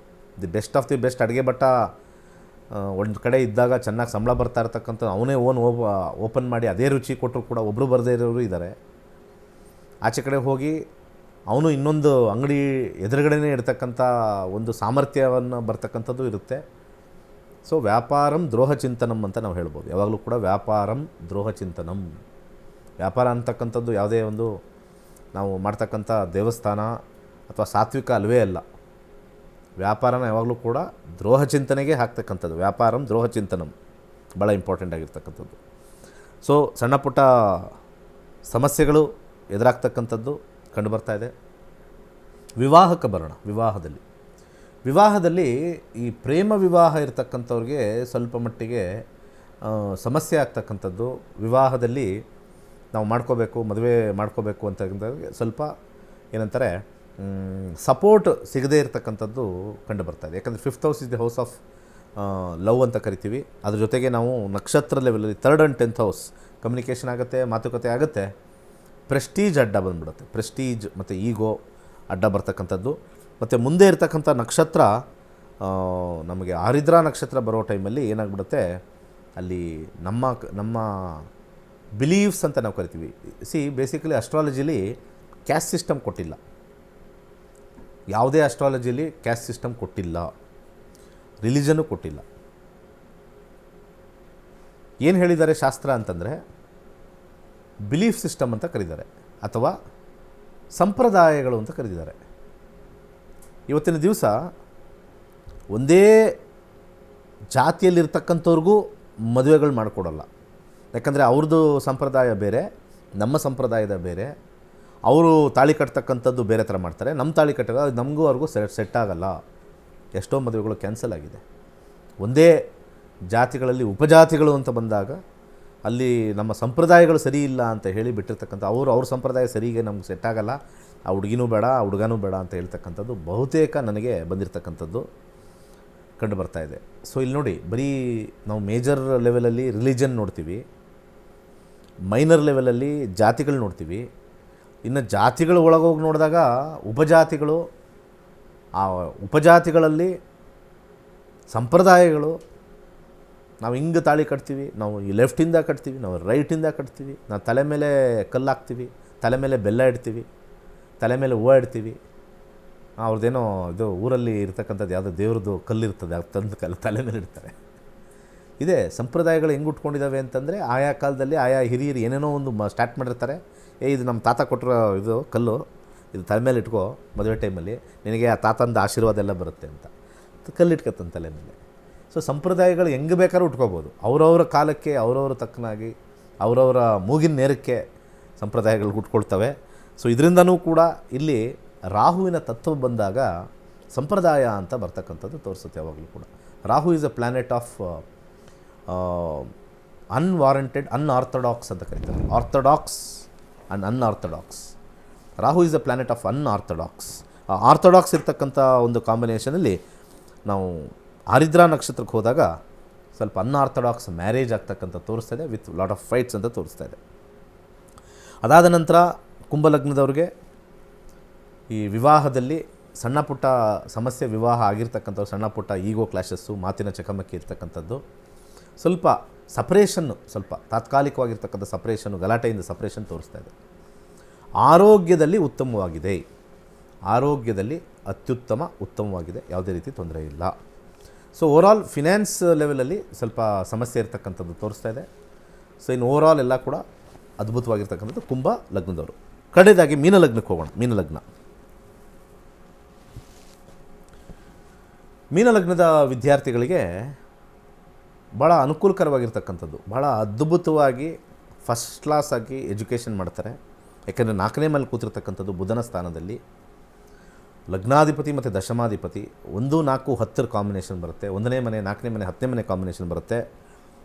S2: The best of the best ಅಡುಗೆ ಭಟ್ಟ ಒಂದು ಕಡೆ ಇದ್ದಾಗ ಚೆನ್ನಾಗಿ ಸಂಬಳ ಬರ್ತಾ ಇರ್ತಕ್ಕಂಥ ಅವನೇ ಓಪನ್ ಮಾಡಿ ಅದೇ ರುಚಿ ಕೊಟ್ಟರು ಕೂಡ ಒಬ್ಬರು ಬರದೇ ಇರೋರು ಇದ್ದಾರೆ. ಆಚೆ ಕಡೆ ಹೋಗಿ ಅವನು ಇನ್ನೊಂದು ಅಂಗಡಿ ಎದುರುಗಡೆನೇ ಇರ್ತಕ್ಕಂಥ ಒಂದು ಸಾಮರ್ಥ್ಯವನ್ನು ಬರ್ತಕ್ಕಂಥದ್ದು ಇರುತ್ತೆ. ಸೊ ವ್ಯಾಪಾರಂ ದ್ರೋಹ ಚಿಂತನಂ ಅಂತ ನಾವು ಹೇಳ್ಬೋದು. ಯಾವಾಗಲೂ ಕೂಡ ವ್ಯಾಪಾರಂ ದ್ರೋಹ ಚಿಂತನಂ. ವ್ಯಾಪಾರ ಅಂತಕ್ಕಂಥದ್ದು ಯಾವುದೇ ಒಂದು ನಾವು ಮಾಡ್ತಕ್ಕಂಥ ದೇವಸ್ಥಾನ ಅಥವಾ ಸಾತ್ವಿಕ ಅಲ್ವೇ ಅಲ್ಲ. ವ್ಯಾಪಾರನ ಯಾವಾಗಲೂ ಕೂಡ ದ್ರೋಹ ಚಿಂತನೆಗೆ ಹಾಕ್ತಕ್ಕಂಥದ್ದು. ವ್ಯಾಪಾರಂ ದ್ರೋಹ ಚಿಂತನಂ ಭಾಳ ಇಂಪಾರ್ಟೆಂಟ್ ಆಗಿರ್ತಕ್ಕಂಥದ್ದು. ಸೊ ಸಣ್ಣ ಪುಟ್ಟ ಸಮಸ್ಯೆಗಳು ಎದುರಾಗ್ತಕ್ಕಂಥದ್ದು ಕಂಡುಬರ್ತಾ ಇದೆ. ವಿವಾಹಕ್ಕೆ ಬರೋಣ. ವಿವಾಹದಲ್ಲಿ ಈ ಪ್ರೇಮ ವಿವಾಹ ಇರತಕ್ಕಂಥವ್ರಿಗೆ ಸ್ವಲ್ಪ ಮಟ್ಟಿಗೆ ಸಮಸ್ಯೆ ಆಗ್ತಕ್ಕಂಥದ್ದು. ವಿವಾಹದಲ್ಲಿ ನಾವು ಮದುವೆ ಮಾಡ್ಕೋಬೇಕು ಅಂತಂದಾಗ ಸ್ವಲ್ಪ ಏನಂತಾರೆ ಸಪೋರ್ಟ್ ಸಿಗದೇ ಇರತಕ್ಕಂಥದ್ದು ಕಂಡು ಬರ್ತಾ ಇದೆ. ಯಾಕಂದರೆ 5th house is the house of love ಅಂತ ಕರಿತೀವಿ. ಅದ್ರ ಜೊತೆಗೆ ನಾವು ನಕ್ಷತ್ರ ಲೆವೆಲಲ್ಲಿ 3rd and 10th house communication ಆಗುತ್ತೆ, ಮಾತುಕತೆ ಆಗುತ್ತೆ. ಪ್ರೆಸ್ಟೀಜ್ ಅಡ್ಡ ಬಂದ್ಬಿಡುತ್ತೆ. ಪ್ರೆಸ್ಟೀಜ್ ಮತ್ತು ಈಗೋ ಅಡ್ಡ ಬರ್ತಕ್ಕಂಥದ್ದು. ಮತ್ತು ಮುಂದೆ ಇರ್ತಕ್ಕಂಥ ನಕ್ಷತ್ರ ನಮಗೆ ಆರಿದ್ರಾ ನಕ್ಷತ್ರ ಬರೋ ಟೈಮಲ್ಲಿ ಏನಾಗ್ಬಿಡುತ್ತೆ, ಅಲ್ಲಿ ನಮ್ಮ ಬಿಲೀವ್ಸ್ ಅಂತ ನಾವು ಕರಿತೀವಿ. ಬೇಸಿಕಲಿ ಅಸ್ಟ್ರಾಲಜಿಲಿ ಕ್ಯಾಸ್ಟ್ ಸಿಸ್ಟಮ್ ಕೊಟ್ಟಿಲ್ಲ. ಯಾವುದೇ ಅಸ್ಟ್ರಾಲಜಿಯಲ್ಲಿ ಕ್ಯಾಸ್ಟ್ ಸಿಸ್ಟಮ್ ಕೊಟ್ಟಿಲ್ಲ, ರಿಲಿಜನ್ನು ಕೊಟ್ಟಿಲ್ಲ. ಏನು ಹೇಳಿದ್ದಾರೆ ಶಾಸ್ತ್ರ ಅಂತಂದರೆ ಬಿಲೀಫ್ ಸಿಸ್ಟಮ್ ಅಂತ ಕರೀತಾರೆ, ಅಥವಾ ಸಂಪ್ರದಾಯಗಳು ಅಂತ ಕರೀತಿದ್ದಾರೆ. ಇವತ್ತಿನ ದಿವಸ ಒಂದೇ ಜಾತಿಯಲ್ಲಿರ್ತಕ್ಕಂಥವ್ರಿಗೂ ಮದುವೆಗಳು ಮಾಡಿಕೊಡಲ್ಲ. ಯಾಕಂದರೆ ಅವ್ರದ್ದು ಸಂಪ್ರದಾಯ ಬೇರೆ, ನಮ್ಮ ಸಂಪ್ರದಾಯದ ಬೇರೆ. ಅವರು ತಾಳಿ ಕಟ್ತಕ್ಕಂಥದ್ದು ಬೇರೆ ಥರ ಮಾಡ್ತಾರೆ, ನಮ್ಮ ತಾಳಿ ಕಟ್ಟಾಗ ನಮಗೂ ಅವ್ರಿಗೂ ಸೆಟ್ ಆಗಲ್ಲ. ಎಷ್ಟೋ ಮದುವೆಗಳು ಕ್ಯಾನ್ಸಲ್ ಆಗಿದೆ. ಒಂದೇ ಜಾತಿಗಳಲ್ಲಿ ಉಪಜಾತಿಗಳು ಅಂತ ಬಂದಾಗ ಅಲ್ಲಿ ನಮ್ಮ ಸಂಪ್ರದಾಯಗಳು ಸರಿ ಇಲ್ಲ ಅಂತ ಹೇಳಿ ಬಿಟ್ಟಿರ್ತಕ್ಕಂಥ ಅವ್ರ ಸಂಪ್ರದಾಯ ಸರಿಗೆ ನಮ್ಗೆ ಸೆಟ್ ಆಗಲ್ಲ, ಆ ಹುಡುಗಿನೂ ಬೇಡ ಆ ಹುಡುಗನೂ ಬೇಡ ಅಂತ ಹೇಳ್ತಕ್ಕಂಥದ್ದು ಬಹುತೇಕ ನನಗೆ ಬಂದಿರತಕ್ಕಂಥದ್ದು ಕಂಡು ಬರ್ತಾ ಇದೆ. ಸೊ ಇಲ್ಲಿ ನೋಡಿ, ಬರೀ ನಾವು ಮೇಜರ್ ಲೆವೆಲಲ್ಲಿ ರಿಲಿಜನ್ ನೋಡ್ತೀವಿ, ಮೈನರ್ ಲೆವೆಲಲ್ಲಿ ಜಾತಿಗಳು ನೋಡ್ತೀವಿ. ಇನ್ನು ಜಾತಿಗಳು ಒಳಗೋಗಿ ನೋಡಿದಾಗ ಉಪಜಾತಿಗಳು, ಆ ಉಪಜಾತಿಗಳಲ್ಲಿ ಸಂಪ್ರದಾಯಗಳು. ನಾವು ಹಿಂಗೆ ತಾಳಿ ಕಟ್ತೀವಿ, ನಾವು ಈ ಲೆಫ್ಟಿಂದ ಕಟ್ತೀವಿ, ನಾವು ರೈಟಿಂದ ಕಟ್ತೀವಿ, ನಾವು ತಲೆ ಮೇಲೆ ಕಲ್ಲು ಹಾಕ್ತೀವಿ, ತಲೆ ಮೇಲೆ ಬೆಲ್ಲ ಇಡ್ತೀವಿ, ತಲೆ ಮೇಲೆ ಹೂವು ಇಡ್ತೀವಿ. ಅವ್ರದ್ದೇನೋ ಇದು ಊರಲ್ಲಿ ಇರ್ತಕ್ಕಂಥದ್ದು ಯಾವುದೋ ದೇವ್ರದ್ದು ಕಲ್ಲಿರ್ತದೆ, ಅದು ತಂದು ತಲೆ ಮೇಲೆ ಇಡ್ತಾರೆ. ಇದೇ ಸಂಪ್ರದಾಯಗಳು ಹೆಂಗೆ ಉಟ್ಕೊಂಡಿದ್ದಾವೆ ಅಂತಂದರೆ, ಆಯಾ ಕಾಲದಲ್ಲಿ ಆಯಾ ಹಿರಿಯರು ಏನೇನೋ ಒಂದು ಸ್ಟಾರ್ಟ್ ಮಾಡಿರ್ತಾರೆ. ಇದು ನಮ್ಮ ತಾತ ಕೊಟ್ಟಿರೋ ಇದು ಕಲ್ಲು, ಇದು ತಲೆ ಮೇಲೆ ಇಟ್ಕೋ, ಮದುವೆ ಟೈಮಲ್ಲಿ ನಿನಗೆ ಆ ತಾತಂದು ಆಶೀರ್ವಾದ ಎಲ್ಲ ಬರುತ್ತೆ ಅಂತ ಕಲ್ಲು ಇಟ್ಕೊತಾನೆ ತಲೆ ಮೇಲೆ. ಸೊ ಸಂಪ್ರದಾಯಗಳು ಹೆಂಗೆ ಬೇಕಾದ್ರೂ ಉಟ್ಕೋಬೋದು. ಅವರವರ ಕಾಲಕ್ಕೆ ಅವರವರ ತಕ್ಕನಾಗಿ ಅವರವರ ಮೂಗಿನ ನೇರಕ್ಕೆ ಸಂಪ್ರದಾಯಗಳು ಉಟ್ಕೊಳ್ತವೆ. ಸೊ ಇದರಿಂದನೂ ಕೂಡ ಇಲ್ಲಿ ರಾಹುವಿನ ತತ್ವ ಬಂದಾಗ ಸಂಪ್ರದಾಯ ಅಂತ ಬರ್ತಕ್ಕಂಥದ್ದು ತೋರಿಸುತ್ತೆ ಯಾವಾಗಲೂ ಕೂಡ. Rahu is a planet of unwarranted, unorthodox ಅಂತ ಕರೀತಾರೆ. Orthodox and unorthodox. Rahu is a planet of unorthodox. Orthodox ಇರ್ತಕ್ಕಂಥ ಒಂದು ಕಾಂಬಿನೇಷನಲ್ಲಿ ನಾವು ಆರಿದ್ರಾ ನಕ್ಷತ್ರಕ್ಕೆ ಹೋದಾಗ ಸ್ವಲ್ಪ ಅನ್ಆರ್ಥೋಡಾಕ್ಸ್ ಮ್ಯಾರೇಜ್ ಆಗ್ತಕ್ಕಂಥ ತೋರಿಸ್ತಾ ಇದೆ, ವಿತ್ ಲಾಟ್ ಆಫ್ ಫೈಟ್ಸ್ ಅಂತ ತೋರಿಸ್ತಾ ಇದೆ. ಅದಾದ ನಂತರ ಕುಂಭಲಗ್ನದವ್ರಿಗೆ ಈ ವಿವಾಹದಲ್ಲಿ ಸಣ್ಣ ಪುಟ್ಟ ಸಮಸ್ಯೆ, ವಿವಾಹ ಆಗಿರ್ತಕ್ಕಂಥವ್ರು ಸಣ್ಣ ಪುಟ್ಟ ಈಗೋ ಕ್ಲಾಶಸ್ಸು, ಮಾತಿನ ಚಕಮಕಿ ಇರ್ತಕ್ಕಂಥದ್ದು, ಸ್ವಲ್ಪ ಸಪ್ರೇಷನ್ನು, ಸ್ವಲ್ಪ ತಾತ್ಕಾಲಿಕವಾಗಿರ್ತಕ್ಕಂಥ ಸಪ್ರೇಷನ್ನು, ಗಲಾಟೆಯಿಂದ ಸಪ್ರೇಷನ್ ತೋರಿಸ್ತಾ ಇದೆ. ಆರೋಗ್ಯದಲ್ಲಿ ಉತ್ತಮವಾಗಿದೆ, ಆರೋಗ್ಯದಲ್ಲಿ ಉತ್ತಮವಾಗಿದೆ, ಯಾವುದೇ ರೀತಿ ತೊಂದರೆ ಇಲ್ಲ. ಸೊ ಓವರಾಲ್ ಫಿನಾನ್ಸ್ ಲೆವೆಲಲ್ಲಿ ಸ್ವಲ್ಪ ಸಮಸ್ಯೆ ಇರ್ತಕ್ಕಂಥದ್ದು ತೋರಿಸ್ತಾ ಇದೆ. ಸೊ ಇನ್ನು ಓವರಾಲ್ ಎಲ್ಲ ಕೂಡ ಅದ್ಭುತವಾಗಿರ್ತಕ್ಕಂಥದ್ದು ಕುಂಭ ಲಗ್ನದವರು. ಕಡೆಯದಾಗಿ ಮೀನಲಗ್ನಕ್ಕೆ ಹೋಗೋಣ. ಮೀನಲಗ್ನದ ವಿದ್ಯಾರ್ಥಿಗಳಿಗೆ ಭಾಳ ಅನುಕೂಲಕರವಾಗಿರ್ತಕ್ಕಂಥದ್ದು, ಭಾಳ ಅದ್ಭುತವಾಗಿ ಫಸ್ಟ್ ಕ್ಲಾಸಾಗಿ ಎಜುಕೇಷನ್ ಮಾಡ್ತಾರೆ. ಯಾಕೆಂದರೆ 4ನೇ ಮನೆ ಕೂತಿರ್ತಕ್ಕಂಥದ್ದು ಬುಧನ ಸ್ಥಾನದಲ್ಲಿ. ಲಗ್ನಾಧಿಪತಿ ಮತ್ತು ದಶಮಾಧಿಪತಿ 1, 4, 10 ಕಾಂಬಿನೇಷನ್ ಬರುತ್ತೆ. 1ನೇ ಮನೆ, 4ನೇ ಮನೆ, 10ನೇ ಮನೆ ಕಾಂಬಿನೇಷನ್ ಬರುತ್ತೆ.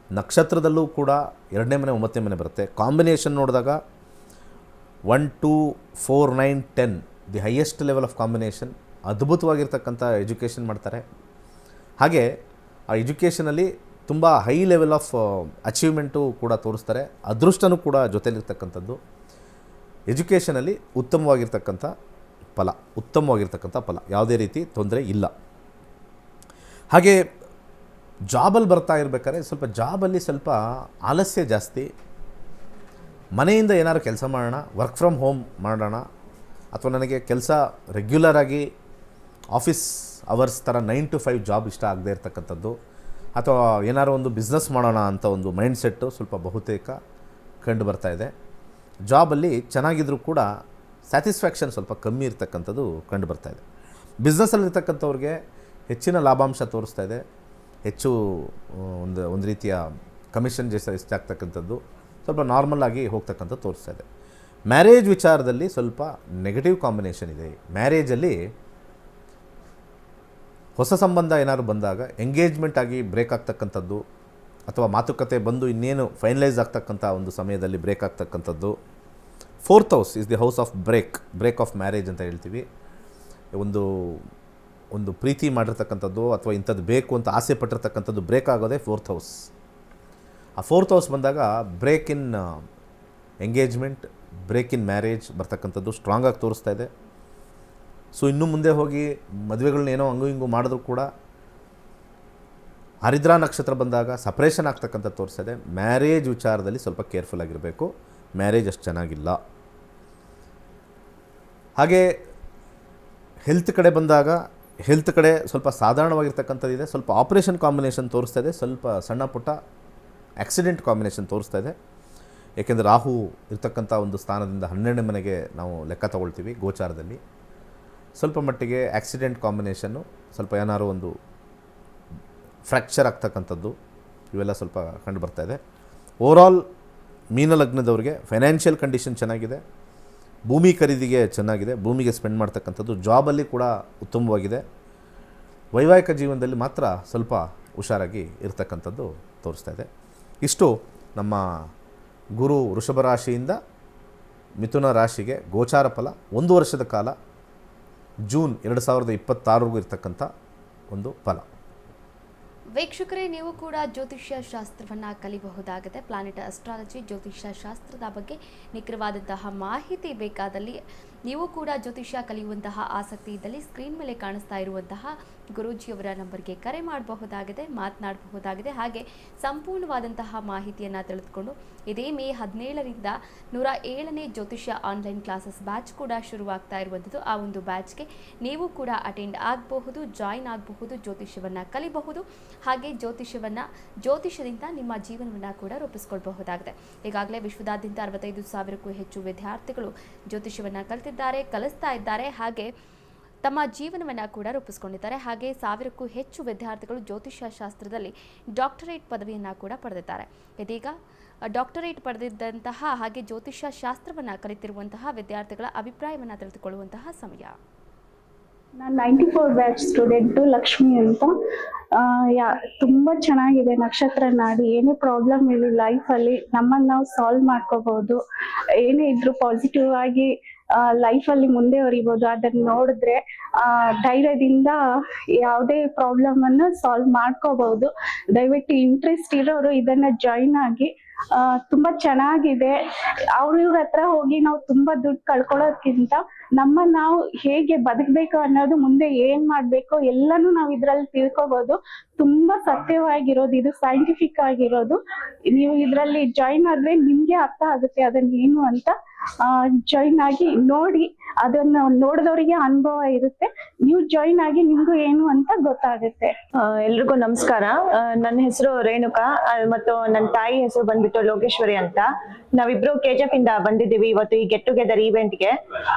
S2: ನಕ್ಷತ್ರದಲ್ಲೂ ಕೂಡ 2ನೇ ಮನೆ, 9ನೇ ಮನೆ ಬರುತ್ತೆ. ಕಾಂಬಿನೇಷನ್ ನೋಡಿದಾಗ 1, 2, 4, 9, 10 the highest level of combination. ಅದ್ಭುತವಾಗಿರ್ತಕ್ಕಂಥ ಎಜುಕೇಷನ್ ಮಾಡ್ತಾರೆ. ಹಾಗೆ ಆ ಎಜುಕೇಷನಲ್ಲಿ ತುಂಬ ಹೈ ಲೆವೆಲ್ ಆಫ್ ಅಚೀವ್ಮೆಂಟು ಕೂಡ ತೋರಿಸ್ತಾರೆ. ಅದೃಷ್ಟನೂ ಕೂಡ ಜೊತೆಲಿರ್ತಕ್ಕಂಥದ್ದು. ಎಜುಕೇಷನಲ್ಲಿ ಉತ್ತಮವಾಗಿರ್ತಕ್ಕಂಥ ಫಲ, ಯಾವುದೇ ರೀತಿ ತೊಂದರೆ ಇಲ್ಲ. ಹಾಗೆ ಜಾಬಲ್ಲಿ ಬರ್ತಾ ಇರಬೇಕಾದ್ರೆ ಸ್ವಲ್ಪ ಜಾಬಲ್ಲಿ ಸ್ವಲ್ಪ ಆಲಸ್ಯ ಜಾಸ್ತಿ. ಮನೆಯಿಂದ ಏನಾದ್ರು ಕೆಲಸ ಮಾಡೋಣ, ವರ್ಕ್ ಫ್ರಮ್ ಹೋಮ್ ಮಾಡೋಣ, ಅಥವಾ ನನಗೆ ಕೆಲಸ ರೆಗ್ಯುಲರಾಗಿ ಆಫೀಸ್ ಅವರ್ಸ್ ಥರ 9 to 5 ಜಾಬ್ ಇಷ್ಟ ಆಗದೇ ಇರ್ತಕ್ಕಂಥದ್ದು, ಅಥವಾ ಏನಾದ್ರು ಒಂದು ಬಿಸ್ನೆಸ್ ಮಾಡೋಣ ಅಂತ ಒಂದು ಮೈಂಡ್ಸೆಟ್ಟು ಸ್ವಲ್ಪ ಬಹುತೇಕ ಕಂಡು ಬರ್ತಾ ಇದೆ. ಜಾಬಲ್ಲಿ ಚೆನ್ನಾಗಿದ್ರೂ ಕೂಡ ಸ್ಯಾಟಿಸ್ಫ್ಯಾಕ್ಷನ್ ಸ್ವಲ್ಪ ಕಮ್ಮಿ ಇರ್ತಕ್ಕಂಥದ್ದು ಕಂಡು ಬರ್ತಾ ಇದೆ. ಬಿಸ್ನೆಸ್ಸಲ್ಲಿರ್ತಕ್ಕಂಥವ್ರಿಗೆ ಹೆಚ್ಚಿನ ಲಾಭಾಂಶ ತೋರಿಸ್ತಾ ಇದೆ, ಹೆಚ್ಚು ಒಂದು ರೀತಿಯ ಕಮಿಷನ್ ಎಷ್ಟಾಗ್ತಕ್ಕಂಥದ್ದು ಸ್ವಲ್ಪ ನಾರ್ಮಲ್ ಆಗಿ ಹೋಗ್ತಕ್ಕಂಥದ್ದು ತೋರಿಸ್ತಾ ಇದೆ. ಮ್ಯಾರೇಜ್ ವಿಚಾರದಲ್ಲಿ ಸ್ವಲ್ಪ ನೆಗೆಟಿವ್ ಕಾಂಬಿನೇಷನ್ ಇದೆ. ಮ್ಯಾರೇಜಲ್ಲಿ ಹೊಸ ಸಂಬಂಧ ಏನಾದ್ರು ಬಂದಾಗ ಎಂಗೇಜ್ಮೆಂಟ್ ಆಗಿ ಬ್ರೇಕ್ ಆಗ್ತಕ್ಕಂಥದ್ದು, ಅಥವಾ ಮಾತುಕತೆ ಬಂದು ಇನ್ನೇನು ಫೈನಲೈಸ್ ಆಗ್ತಕ್ಕಂಥ ಒಂದು ಸಮಯದಲ್ಲಿ ಬ್ರೇಕ್ ಆಗ್ತಕ್ಕಂಥದ್ದು. 4th house is the house of break of marriage ಅಂತ ಹೇಳ್ತೀವಿ. ಒಂದು ಪ್ರೀತಿ ಮಾಡಿರ್ತಕ್ಕಂಥದ್ದು ಅಥವಾ ಇಂಥದ್ದು ಬೇಕು ಅಂತ ಆಸೆ ಪಟ್ಟಿರ್ತಕ್ಕಂಥದ್ದು ಬ್ರೇಕ್ ಆಗೋದೇ 4th ಹೌಸ್. ಆ 4th ಹೌಸ್ ಬಂದಾಗ break in engagement, break in marriage ಬರ್ತಕ್ಕಂಥದ್ದು ಸ್ಟ್ರಾಂಗಾಗಿ ತೋರಿಸ್ತಾ ಇದೆ. ಸೊ ಇನ್ನು ಮುಂದೆ ಹೋಗಿ ಮದುವೆಗಳನ್ನ ಏನೋ ಹಂಗೂ ಹಿಂಗೂ ಮಾಡಿದ್ರು ಕೂಡ ಆರಿದ್ರಾ ನಕ್ಷತ್ರ ಬಂದಾಗ ಸಪ್ರೇಷನ್ ಆಗ್ತಕ್ಕಂಥದ್ದು ತೋರಿಸ್ತಾ ಇದೆ. ಮ್ಯಾರೇಜ್ ವಿಚಾರದಲ್ಲಿ ಸ್ವಲ್ಪ ಕೇರ್ಫುಲ್ ಆಗಿರಬೇಕು, ಮ್ಯಾರೇಜ್ ಅಷ್ಟು ಚೆನ್ನಾಗಿಲ್ಲ. ಹಾಗೆ ಹೆಲ್ತ್ ಕಡೆ ಬಂದಾಗ ಹೆಲ್ತ್ ಕಡೆ ಸ್ವಲ್ಪ ಸಾಧಾರಣವಾಗಿರ್ತಕ್ಕಂಥದ್ದಿದೆ, ಸ್ವಲ್ಪ ಆಪ್ರೇಷನ್ ಕಾಂಬಿನೇಷನ್ ತೋರಿಸ್ತಾ ಇದೆ, ಸ್ವಲ್ಪ ಸಣ್ಣ ಪುಟ್ಟ ಆಕ್ಸಿಡೆಂಟ್ ಕಾಂಬಿನೇಷನ್ ತೋರಿಸ್ತಾ ಇದೆ. ಏಕೆಂದರೆ ರಾಹು ಇರ್ತಕ್ಕಂಥ ಒಂದು ಸ್ಥಾನದಿಂದ 12ನೇ ಮನೆಗೆ ನಾವು ಲೆಕ್ಕ ತಗೊಳ್ತೀವಿ ಗೋಚಾರದಲ್ಲಿ. ಸ್ವಲ್ಪ ಮಟ್ಟಿಗೆ ಆಕ್ಸಿಡೆಂಟ್ ಕಾಂಬಿನೇಷನ್ನು, ಸ್ವಲ್ಪ ಏನಾದ್ರು ಒಂದು ಫ್ರ್ಯಾಕ್ಚರ್ ಆಗ್ತಕ್ಕಂಥದ್ದು ಇವೆಲ್ಲ ಸ್ವಲ್ಪ ಕಂಡು ಬರ್ತಾ ಇದೆ. ಓವರಾಲ್ ಮೀನ ಲಗ್ನದವ್ರಿಗೆ ಫೈನಾನ್ಷಿಯಲ್ ಕಂಡೀಷನ್ ಚೆನ್ನಾಗಿದೆ, ಭೂಮಿ ಖರೀದಿಗೆ ಚೆನ್ನಾಗಿದೆ, ಭೂಮಿಗೆ ಸ್ಪೆಂಡ್ ಮಾಡ್ತಕ್ಕಂಥದ್ದು, ಜಾಬಲ್ಲಿ ಕೂಡ ಉತ್ತಮವಾಗಿದೆ. ವೈವಾಹಿಕ ಜೀವನದಲ್ಲಿ ಮಾತ್ರ ಸ್ವಲ್ಪ ಹುಷಾರಾಗಿ ಇರ್ತಕ್ಕಂಥದ್ದು ತೋರಿಸ್ತಾ ಇದೆ. ಇಷ್ಟು ನಮ್ಮ ಗುರು ವೃಷಭ ರಾಶಿಯಿಂದ ಮಿಥುನ ರಾಶಿಗೆ ಗೋಚಾರ ಫಲ 1 ವರ್ಷದ ಕಾಲ ಜೂನ್ 2026 ಇರ್ತಕ್ಕಂಥ ಒಂದು ಫಲ.
S1: ವೀಕ್ಷಕರೇ, ನೀವು ಕೂಡ ಜ್ಯೋತಿಷ್ಯ ಶಾಸ್ತ್ರವನ್ನು ಕಲಿಬಹುದಾಗಿದೆ. ಪ್ಲಾನೆಟ್ ಅಸ್ಟ್ರಾಲಜಿ ಜ್ಯೋತಿಷ್ಯ ಶಾಸ್ತ್ರದ ಬಗ್ಗೆ ನಿಖರವಾದಂತಹ ಮಾಹಿತಿ ಬೇಕಾದಲ್ಲಿ, ನೀವು ಕೂಡ ಜ್ಯೋತಿಷ್ಯ ಕಲಿಯುವಂತಹ ಆಸಕ್ತಿ ಇದ್ದಲ್ಲಿ ಸ್ಕ್ರೀನ್ ಮೇಲೆ ಕಾಣಿಸ್ತಾ ಇರುವಂತಹ ಗುರೂಜಿಯವರ ನಂಬರ್ಗೆ ಕರೆ ಮಾಡಬಹುದಾಗಿದೆ, ಮಾತನಾಡಬಹುದಾಗಿದೆ. ಹಾಗೆ ಸಂಪೂರ್ಣವಾದಂತಹ ಮಾಹಿತಿಯನ್ನು ತಿಳಿದುಕೊಂಡು ಇದೇ ಮೇ 17ರಿಂದ 107ನೇ ಜ್ಯೋತಿಷ್ಯ ಆನ್ಲೈನ್ ಕ್ಲಾಸಸ್ ಬ್ಯಾಚ್ ಕೂಡ ಶುರುವಾಗ್ತಾ ಇರುವಂಥದ್ದು. ಆ ಒಂದು ಬ್ಯಾಚ್ಗೆ ನೀವು ಕೂಡ ಅಟೆಂಡ್ ಆಗಬಹುದು, ಜಾಯಿನ್ ಆಗಬಹುದು, ಜ್ಯೋತಿಷ್ಯವನ್ನು ಕಲಿಬಹುದು. ಹಾಗೆ ಜ್ಯೋತಿಷ್ಯದಿಂದ ನಿಮ್ಮ ಜೀವನವನ್ನು ಕೂಡ ರೂಪಿಸ್ಕೊಳ್ಬಹುದಾಗಿದೆ. ಈಗಾಗಲೇ ವಿಶ್ವದಾದ್ಯಂತ 65,000ಕ್ಕೂ ಹೆಚ್ಚು ವಿದ್ಯಾರ್ಥಿಗಳು ಜ್ಯೋತಿಷ್ಯವನ್ನು ಕಲಿಸ್ತಾ ಇದ್ದಾರೆ. ಹಾಗೆ ತಮ್ಮ ಜೀವನವನ್ನು ಕೂಡ ರೂಪಿಸ್ಕೊಂಡಿದ್ದಾರೆ. ಹಾಗೆ 1000ಕ್ಕೂ ಹೆಚ್ಚು ವಿದ್ಯಾರ್ಥಿಗಳು ಜ್ಯೋತಿಷ್ಯ ಶಾಸ್ತ್ರದಲ್ಲಿ ಡಾಕ್ಟರೇಟ್ ಪದವಿಯನ್ನು ಕೂಡ ಪಡೆದಿದ್ದಾರೆ. ಇದೀಗ ಡಾಕ್ಟರೇಟ್ ಪಡೆದಿದ್ದಂತಹ ಹಾಗೆ ಜ್ಯೋತಿಷ್ಯ ಶಾಸ್ತ್ರವನ್ನು ಕಲಿತಿರುವಂತಹ ವಿದ್ಯಾರ್ಥಿಗಳ ಅಭಿಪ್ರಾಯವನ್ನು ತಿಳಿದುಕೊಳ್ಳುವಂತಹ ಸಮಯ.
S3: ನಾನು 94 ಬ್ಯಾಚ್ ಸ್ಟೂಡೆಂಟು ಲಕ್ಷ್ಮಿ ಅಂತ. ತುಂಬ ಚೆನ್ನಾಗಿದೆ ನಕ್ಷತ್ರ ನಾಡಿ. ಏನೇ ಪ್ರಾಬ್ಲಮ್ ಇಲ್ಲ ಲೈಫಲ್ಲಿ ನಮ್ಮನ್ನು ನಾವು ಸಾಲ್ವ್ ಮಾಡ್ಕೋಬಹುದು. ಏನೇ ಇದ್ರು ಪಾಸಿಟಿವ್ ಆಗಿ ಲೈಫಲ್ಲಿ ಮುಂದೆ ಹೊರಿಬೋದು. ಅದನ್ನ ನೋಡಿದ್ರೆ ಧೈರ್ಯದಿಂದ ಯಾವುದೇ ಪ್ರಾಬ್ಲಮ್ ಅನ್ನು ಸಾಲ್ವ್ ಮಾಡ್ಕೋಬಹುದು. ದಯವಿಟ್ಟು ಇಂಟ್ರೆಸ್ಟ್ ಇರೋರು ಇದನ್ನ ಜಾಯಿನ್ ಆಗಿ. ತುಂಬಾ ಚೆನ್ನಾಗಿದೆ. ಅವ್ರ ಹತ್ರ ಹೋಗಿ ನಾವು ತುಂಬಾ ದುಡ್ಡು ಕಳ್ಕೊಳ್ಳೋದ್ಕಿಂತ ನಾವು ಹೇಗೆ ಬದುಕಬೇಕು ಅನ್ನೋದು, ಮುಂದೆ ಏನ್ ಮಾಡ್ಬೇಕು ಎಲ್ಲಾನು ನಾವು ಇದ್ರಲ್ಲಿ ತಿಳ್ಕೊಬಹುದು. ತುಂಬಾ ಸತ್ಯವಾಗಿರೋದು, ಇದು ಸೈಂಟಿಫಿಕ್ ಆಗಿರೋದು. ನೀವು ಇದ್ರಲ್ಲಿ ಜಾಯಿನ್ ಆದ್ರೆ ನಿಮ್ಗೆ ಅರ್ಥ ಆಗುತ್ತೆ ಅದನ್ನ ಏನು ಅಂತ. ಜಾಯಿನ್ ಆಗಿ ನೋಡಿ, ಅದನ್ನ ನೋಡಿದವರಿಗೆ ಅನುಭವ ಇರುತ್ತೆ. ನೀವು ಜಾಯಿನ್ ಆಗಿ ನಿಮ್ಗೂ ಏನು ಅಂತ ಗೊತ್ತಾಗುತ್ತೆ.
S4: ಎಲ್ರಿಗೂ ನಮಸ್ಕಾರ. ನನ್ನ ಹೆಸರು ರೇಣುಕಾ ಮತ್ತು ನನ್ನ ತಾಯಿ ಹೆಸರು ಬಂದ್ಬಿಟ್ಟು ಲೋಕೇಶ್ವರಿ ಅಂತ. ನಾವಿಬ್ರು KGF ಇಂದ ಬಂದಿದ್ದೀವಿ ಇವತ್ತು ಈ ಗೆಟ್ ಟುಗೆದರ್ ಇವೆಂಟ್ಗೆ.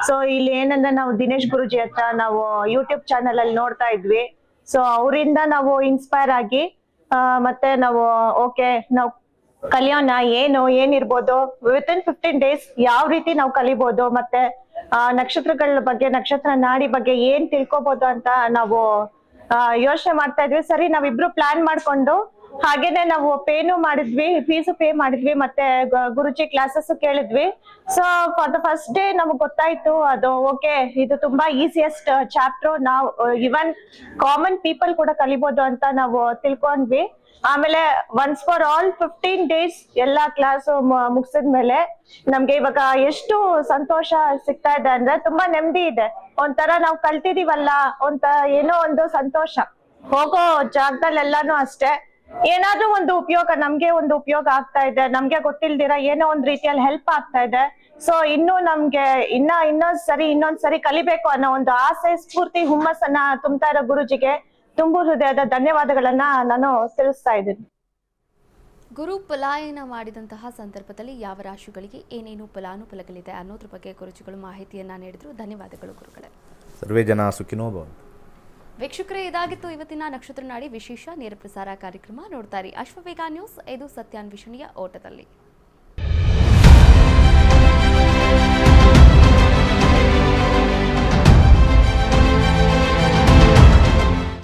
S4: ಸೊ ಇಲ್ಲಿ ಏನಂದ್ರೆ ನಾವು ದಿನೇಶ್ ಗುರುಜಿ ಹತ್ರ ನಾವು ಯೂಟ್ಯೂಬ್ ಚಾನಲ್ ಅಲ್ಲಿ ನೋಡ್ತಾ ಇದ್ವಿ. ಸೊ ಅವರಿಂದ ನಾವು ಇನ್ಸ್ಪೈರ್ ಆಗಿ ಮತ್ತೆ ನಾವು ನಾವು ಕಲಿಯೋಣ, ಏನಿರ್ಬೋದು ವಿತಿನ್ 15 days ಯಾವ ರೀತಿ ನಾವು ಕಲಿಬಹುದು, ಮತ್ತೆ ನಕ್ಷತ್ರಗಳ ಬಗ್ಗೆ, ನಕ್ಷತ್ರ ನಾಡಿ ಬಗ್ಗೆ ಏನ್ ತಿಳ್ಕೊಬಹುದು ಅಂತ ನಾವು ಯೋಚನೆ ಮಾಡ್ತಾ ಇದ್ವಿ. ಸರಿ, ನಾವಿಬ್ರು ಪ್ಲಾನ್ ಮಾಡ್ಕೊಂಡು ಹಾಗೇನೆ ನಾವು ಫೀಸು ಪೇ ಮಾಡಿದ್ವಿ, ಮತ್ತೆ ಗುರುಜಿ ಕ್ಲಾಸಸ್ ಕೇಳಿದ್ವಿ. So for the first day ನಮಗ್ ಗೊತ್ತಾಯ್ತು ಅದು ಇದು ತುಂಬಾ ಈಸಿಯೆಸ್ಟ್ ಚಾಪ್ಟರ್, ನಾವು ಇವನ್ ಕಾಮನ್ ಪೀಪಲ್ ಕೂಡ ಕಲಿಬಹುದು ಅಂತ ನಾವು ತಿಳ್ಕೊಂಡ್ವಿ. ಆಮೇಲೆ ಒನ್ಸ್ ಫಾರ್ ಆಲ್ 15 days ಎಲ್ಲಾ ಕ್ಲಾಸ್ ಮುಗಿಸಿದ್ಮೇಲೆ ನಮ್ಗೆ ಇವಾಗ ಎಷ್ಟು ಸಂತೋಷ ಸಿಗ್ತಾ ಇದೆ ಅಂದ್ರೆ ತುಂಬಾ ನೆಮ್ಮದಿ ಇದೆ. ಒಂಥರ ನಾವು ಕಲ್ತಿದೀವಲ್ಲ ಏನೋ ಒಂದು ಸಂತೋಷ. ಹೋಗೋ ಜಾಗದಲ್ಲೆಲ್ಲಾನು ಅಷ್ಟೇ ಏನಾದ್ರೂ ಒಂದು ಉಪಯೋಗ ಆಗ್ತಾ ಇದೆ, ನಮ್ಗೆ ಗೊತ್ತಿಲ್ದಿರ ಏನೋ ಒಂದ್ ರೀತಿಯಲ್ಲಿ ಹೆಲ್ಪ್ ಆಗ್ತಾ ಇದೆ. ಸೊ ಇನ್ನು ನಮ್ಗೆ ಇನ್ನೊಂದ್ ಸರಿ ಕಲಿಬೇಕು ಅನ್ನೋ ಒಂದು ಆಸೆ, ಸ್ಫೂರ್ತಿ, ಹುಮ್ಮಸ್ಸನ್ನ ತುಂಬ್ತಾ ಇರೋ ಗುರುಜಿಗೆ ತುಂಬು ಹೃದಯದ ಧನ್ಯವಾದಗಳನ್ನ ನಾನು ತಿಳಿಸ್ತಾ ಇದ್ದೀನಿ.
S1: ಗುರು ಪಲಾಯನ ಮಾಡಿದಂತಹ ಸಂದರ್ಭದಲ್ಲಿ ಯಾವ ರಾಶಿಗಳಿಗೆ ಏನೇನು ಫಲಾನುಫಲಗಳಿದೆ ಅನ್ನೋದ್ರ ಬಗ್ಗೆ ಗುರುಜಿಗಳು ಮಾಹಿತಿಯನ್ನ ನೀಡಿದ್ರು. ಧನ್ಯವಾದಗಳು ಗುರುಗಳೇ.
S2: ಸರ್ವೇ ಜನ ಸುಖಿನೋ ಭವಂತು.
S1: ವೀಕ್ಷಕರೇ, ಇದಾಗಿತ್ತು ಇವತ್ತಿನ ನಕ್ಷತ್ರ ನಾಡಿ ವಿಶೇಷ ನೇರ ಪ್ರಸಾರ ಕಾರ್ಯಕ್ರಮ. ನೋಡ್ತಾ ಇರಿ ಅಶ್ವವೇಗ ನ್ಯೂಸ್. ಇದು ಸತ್ಯಾನ್ವೇಷಣೆಯ ಓಟದಲ್ಲಿ.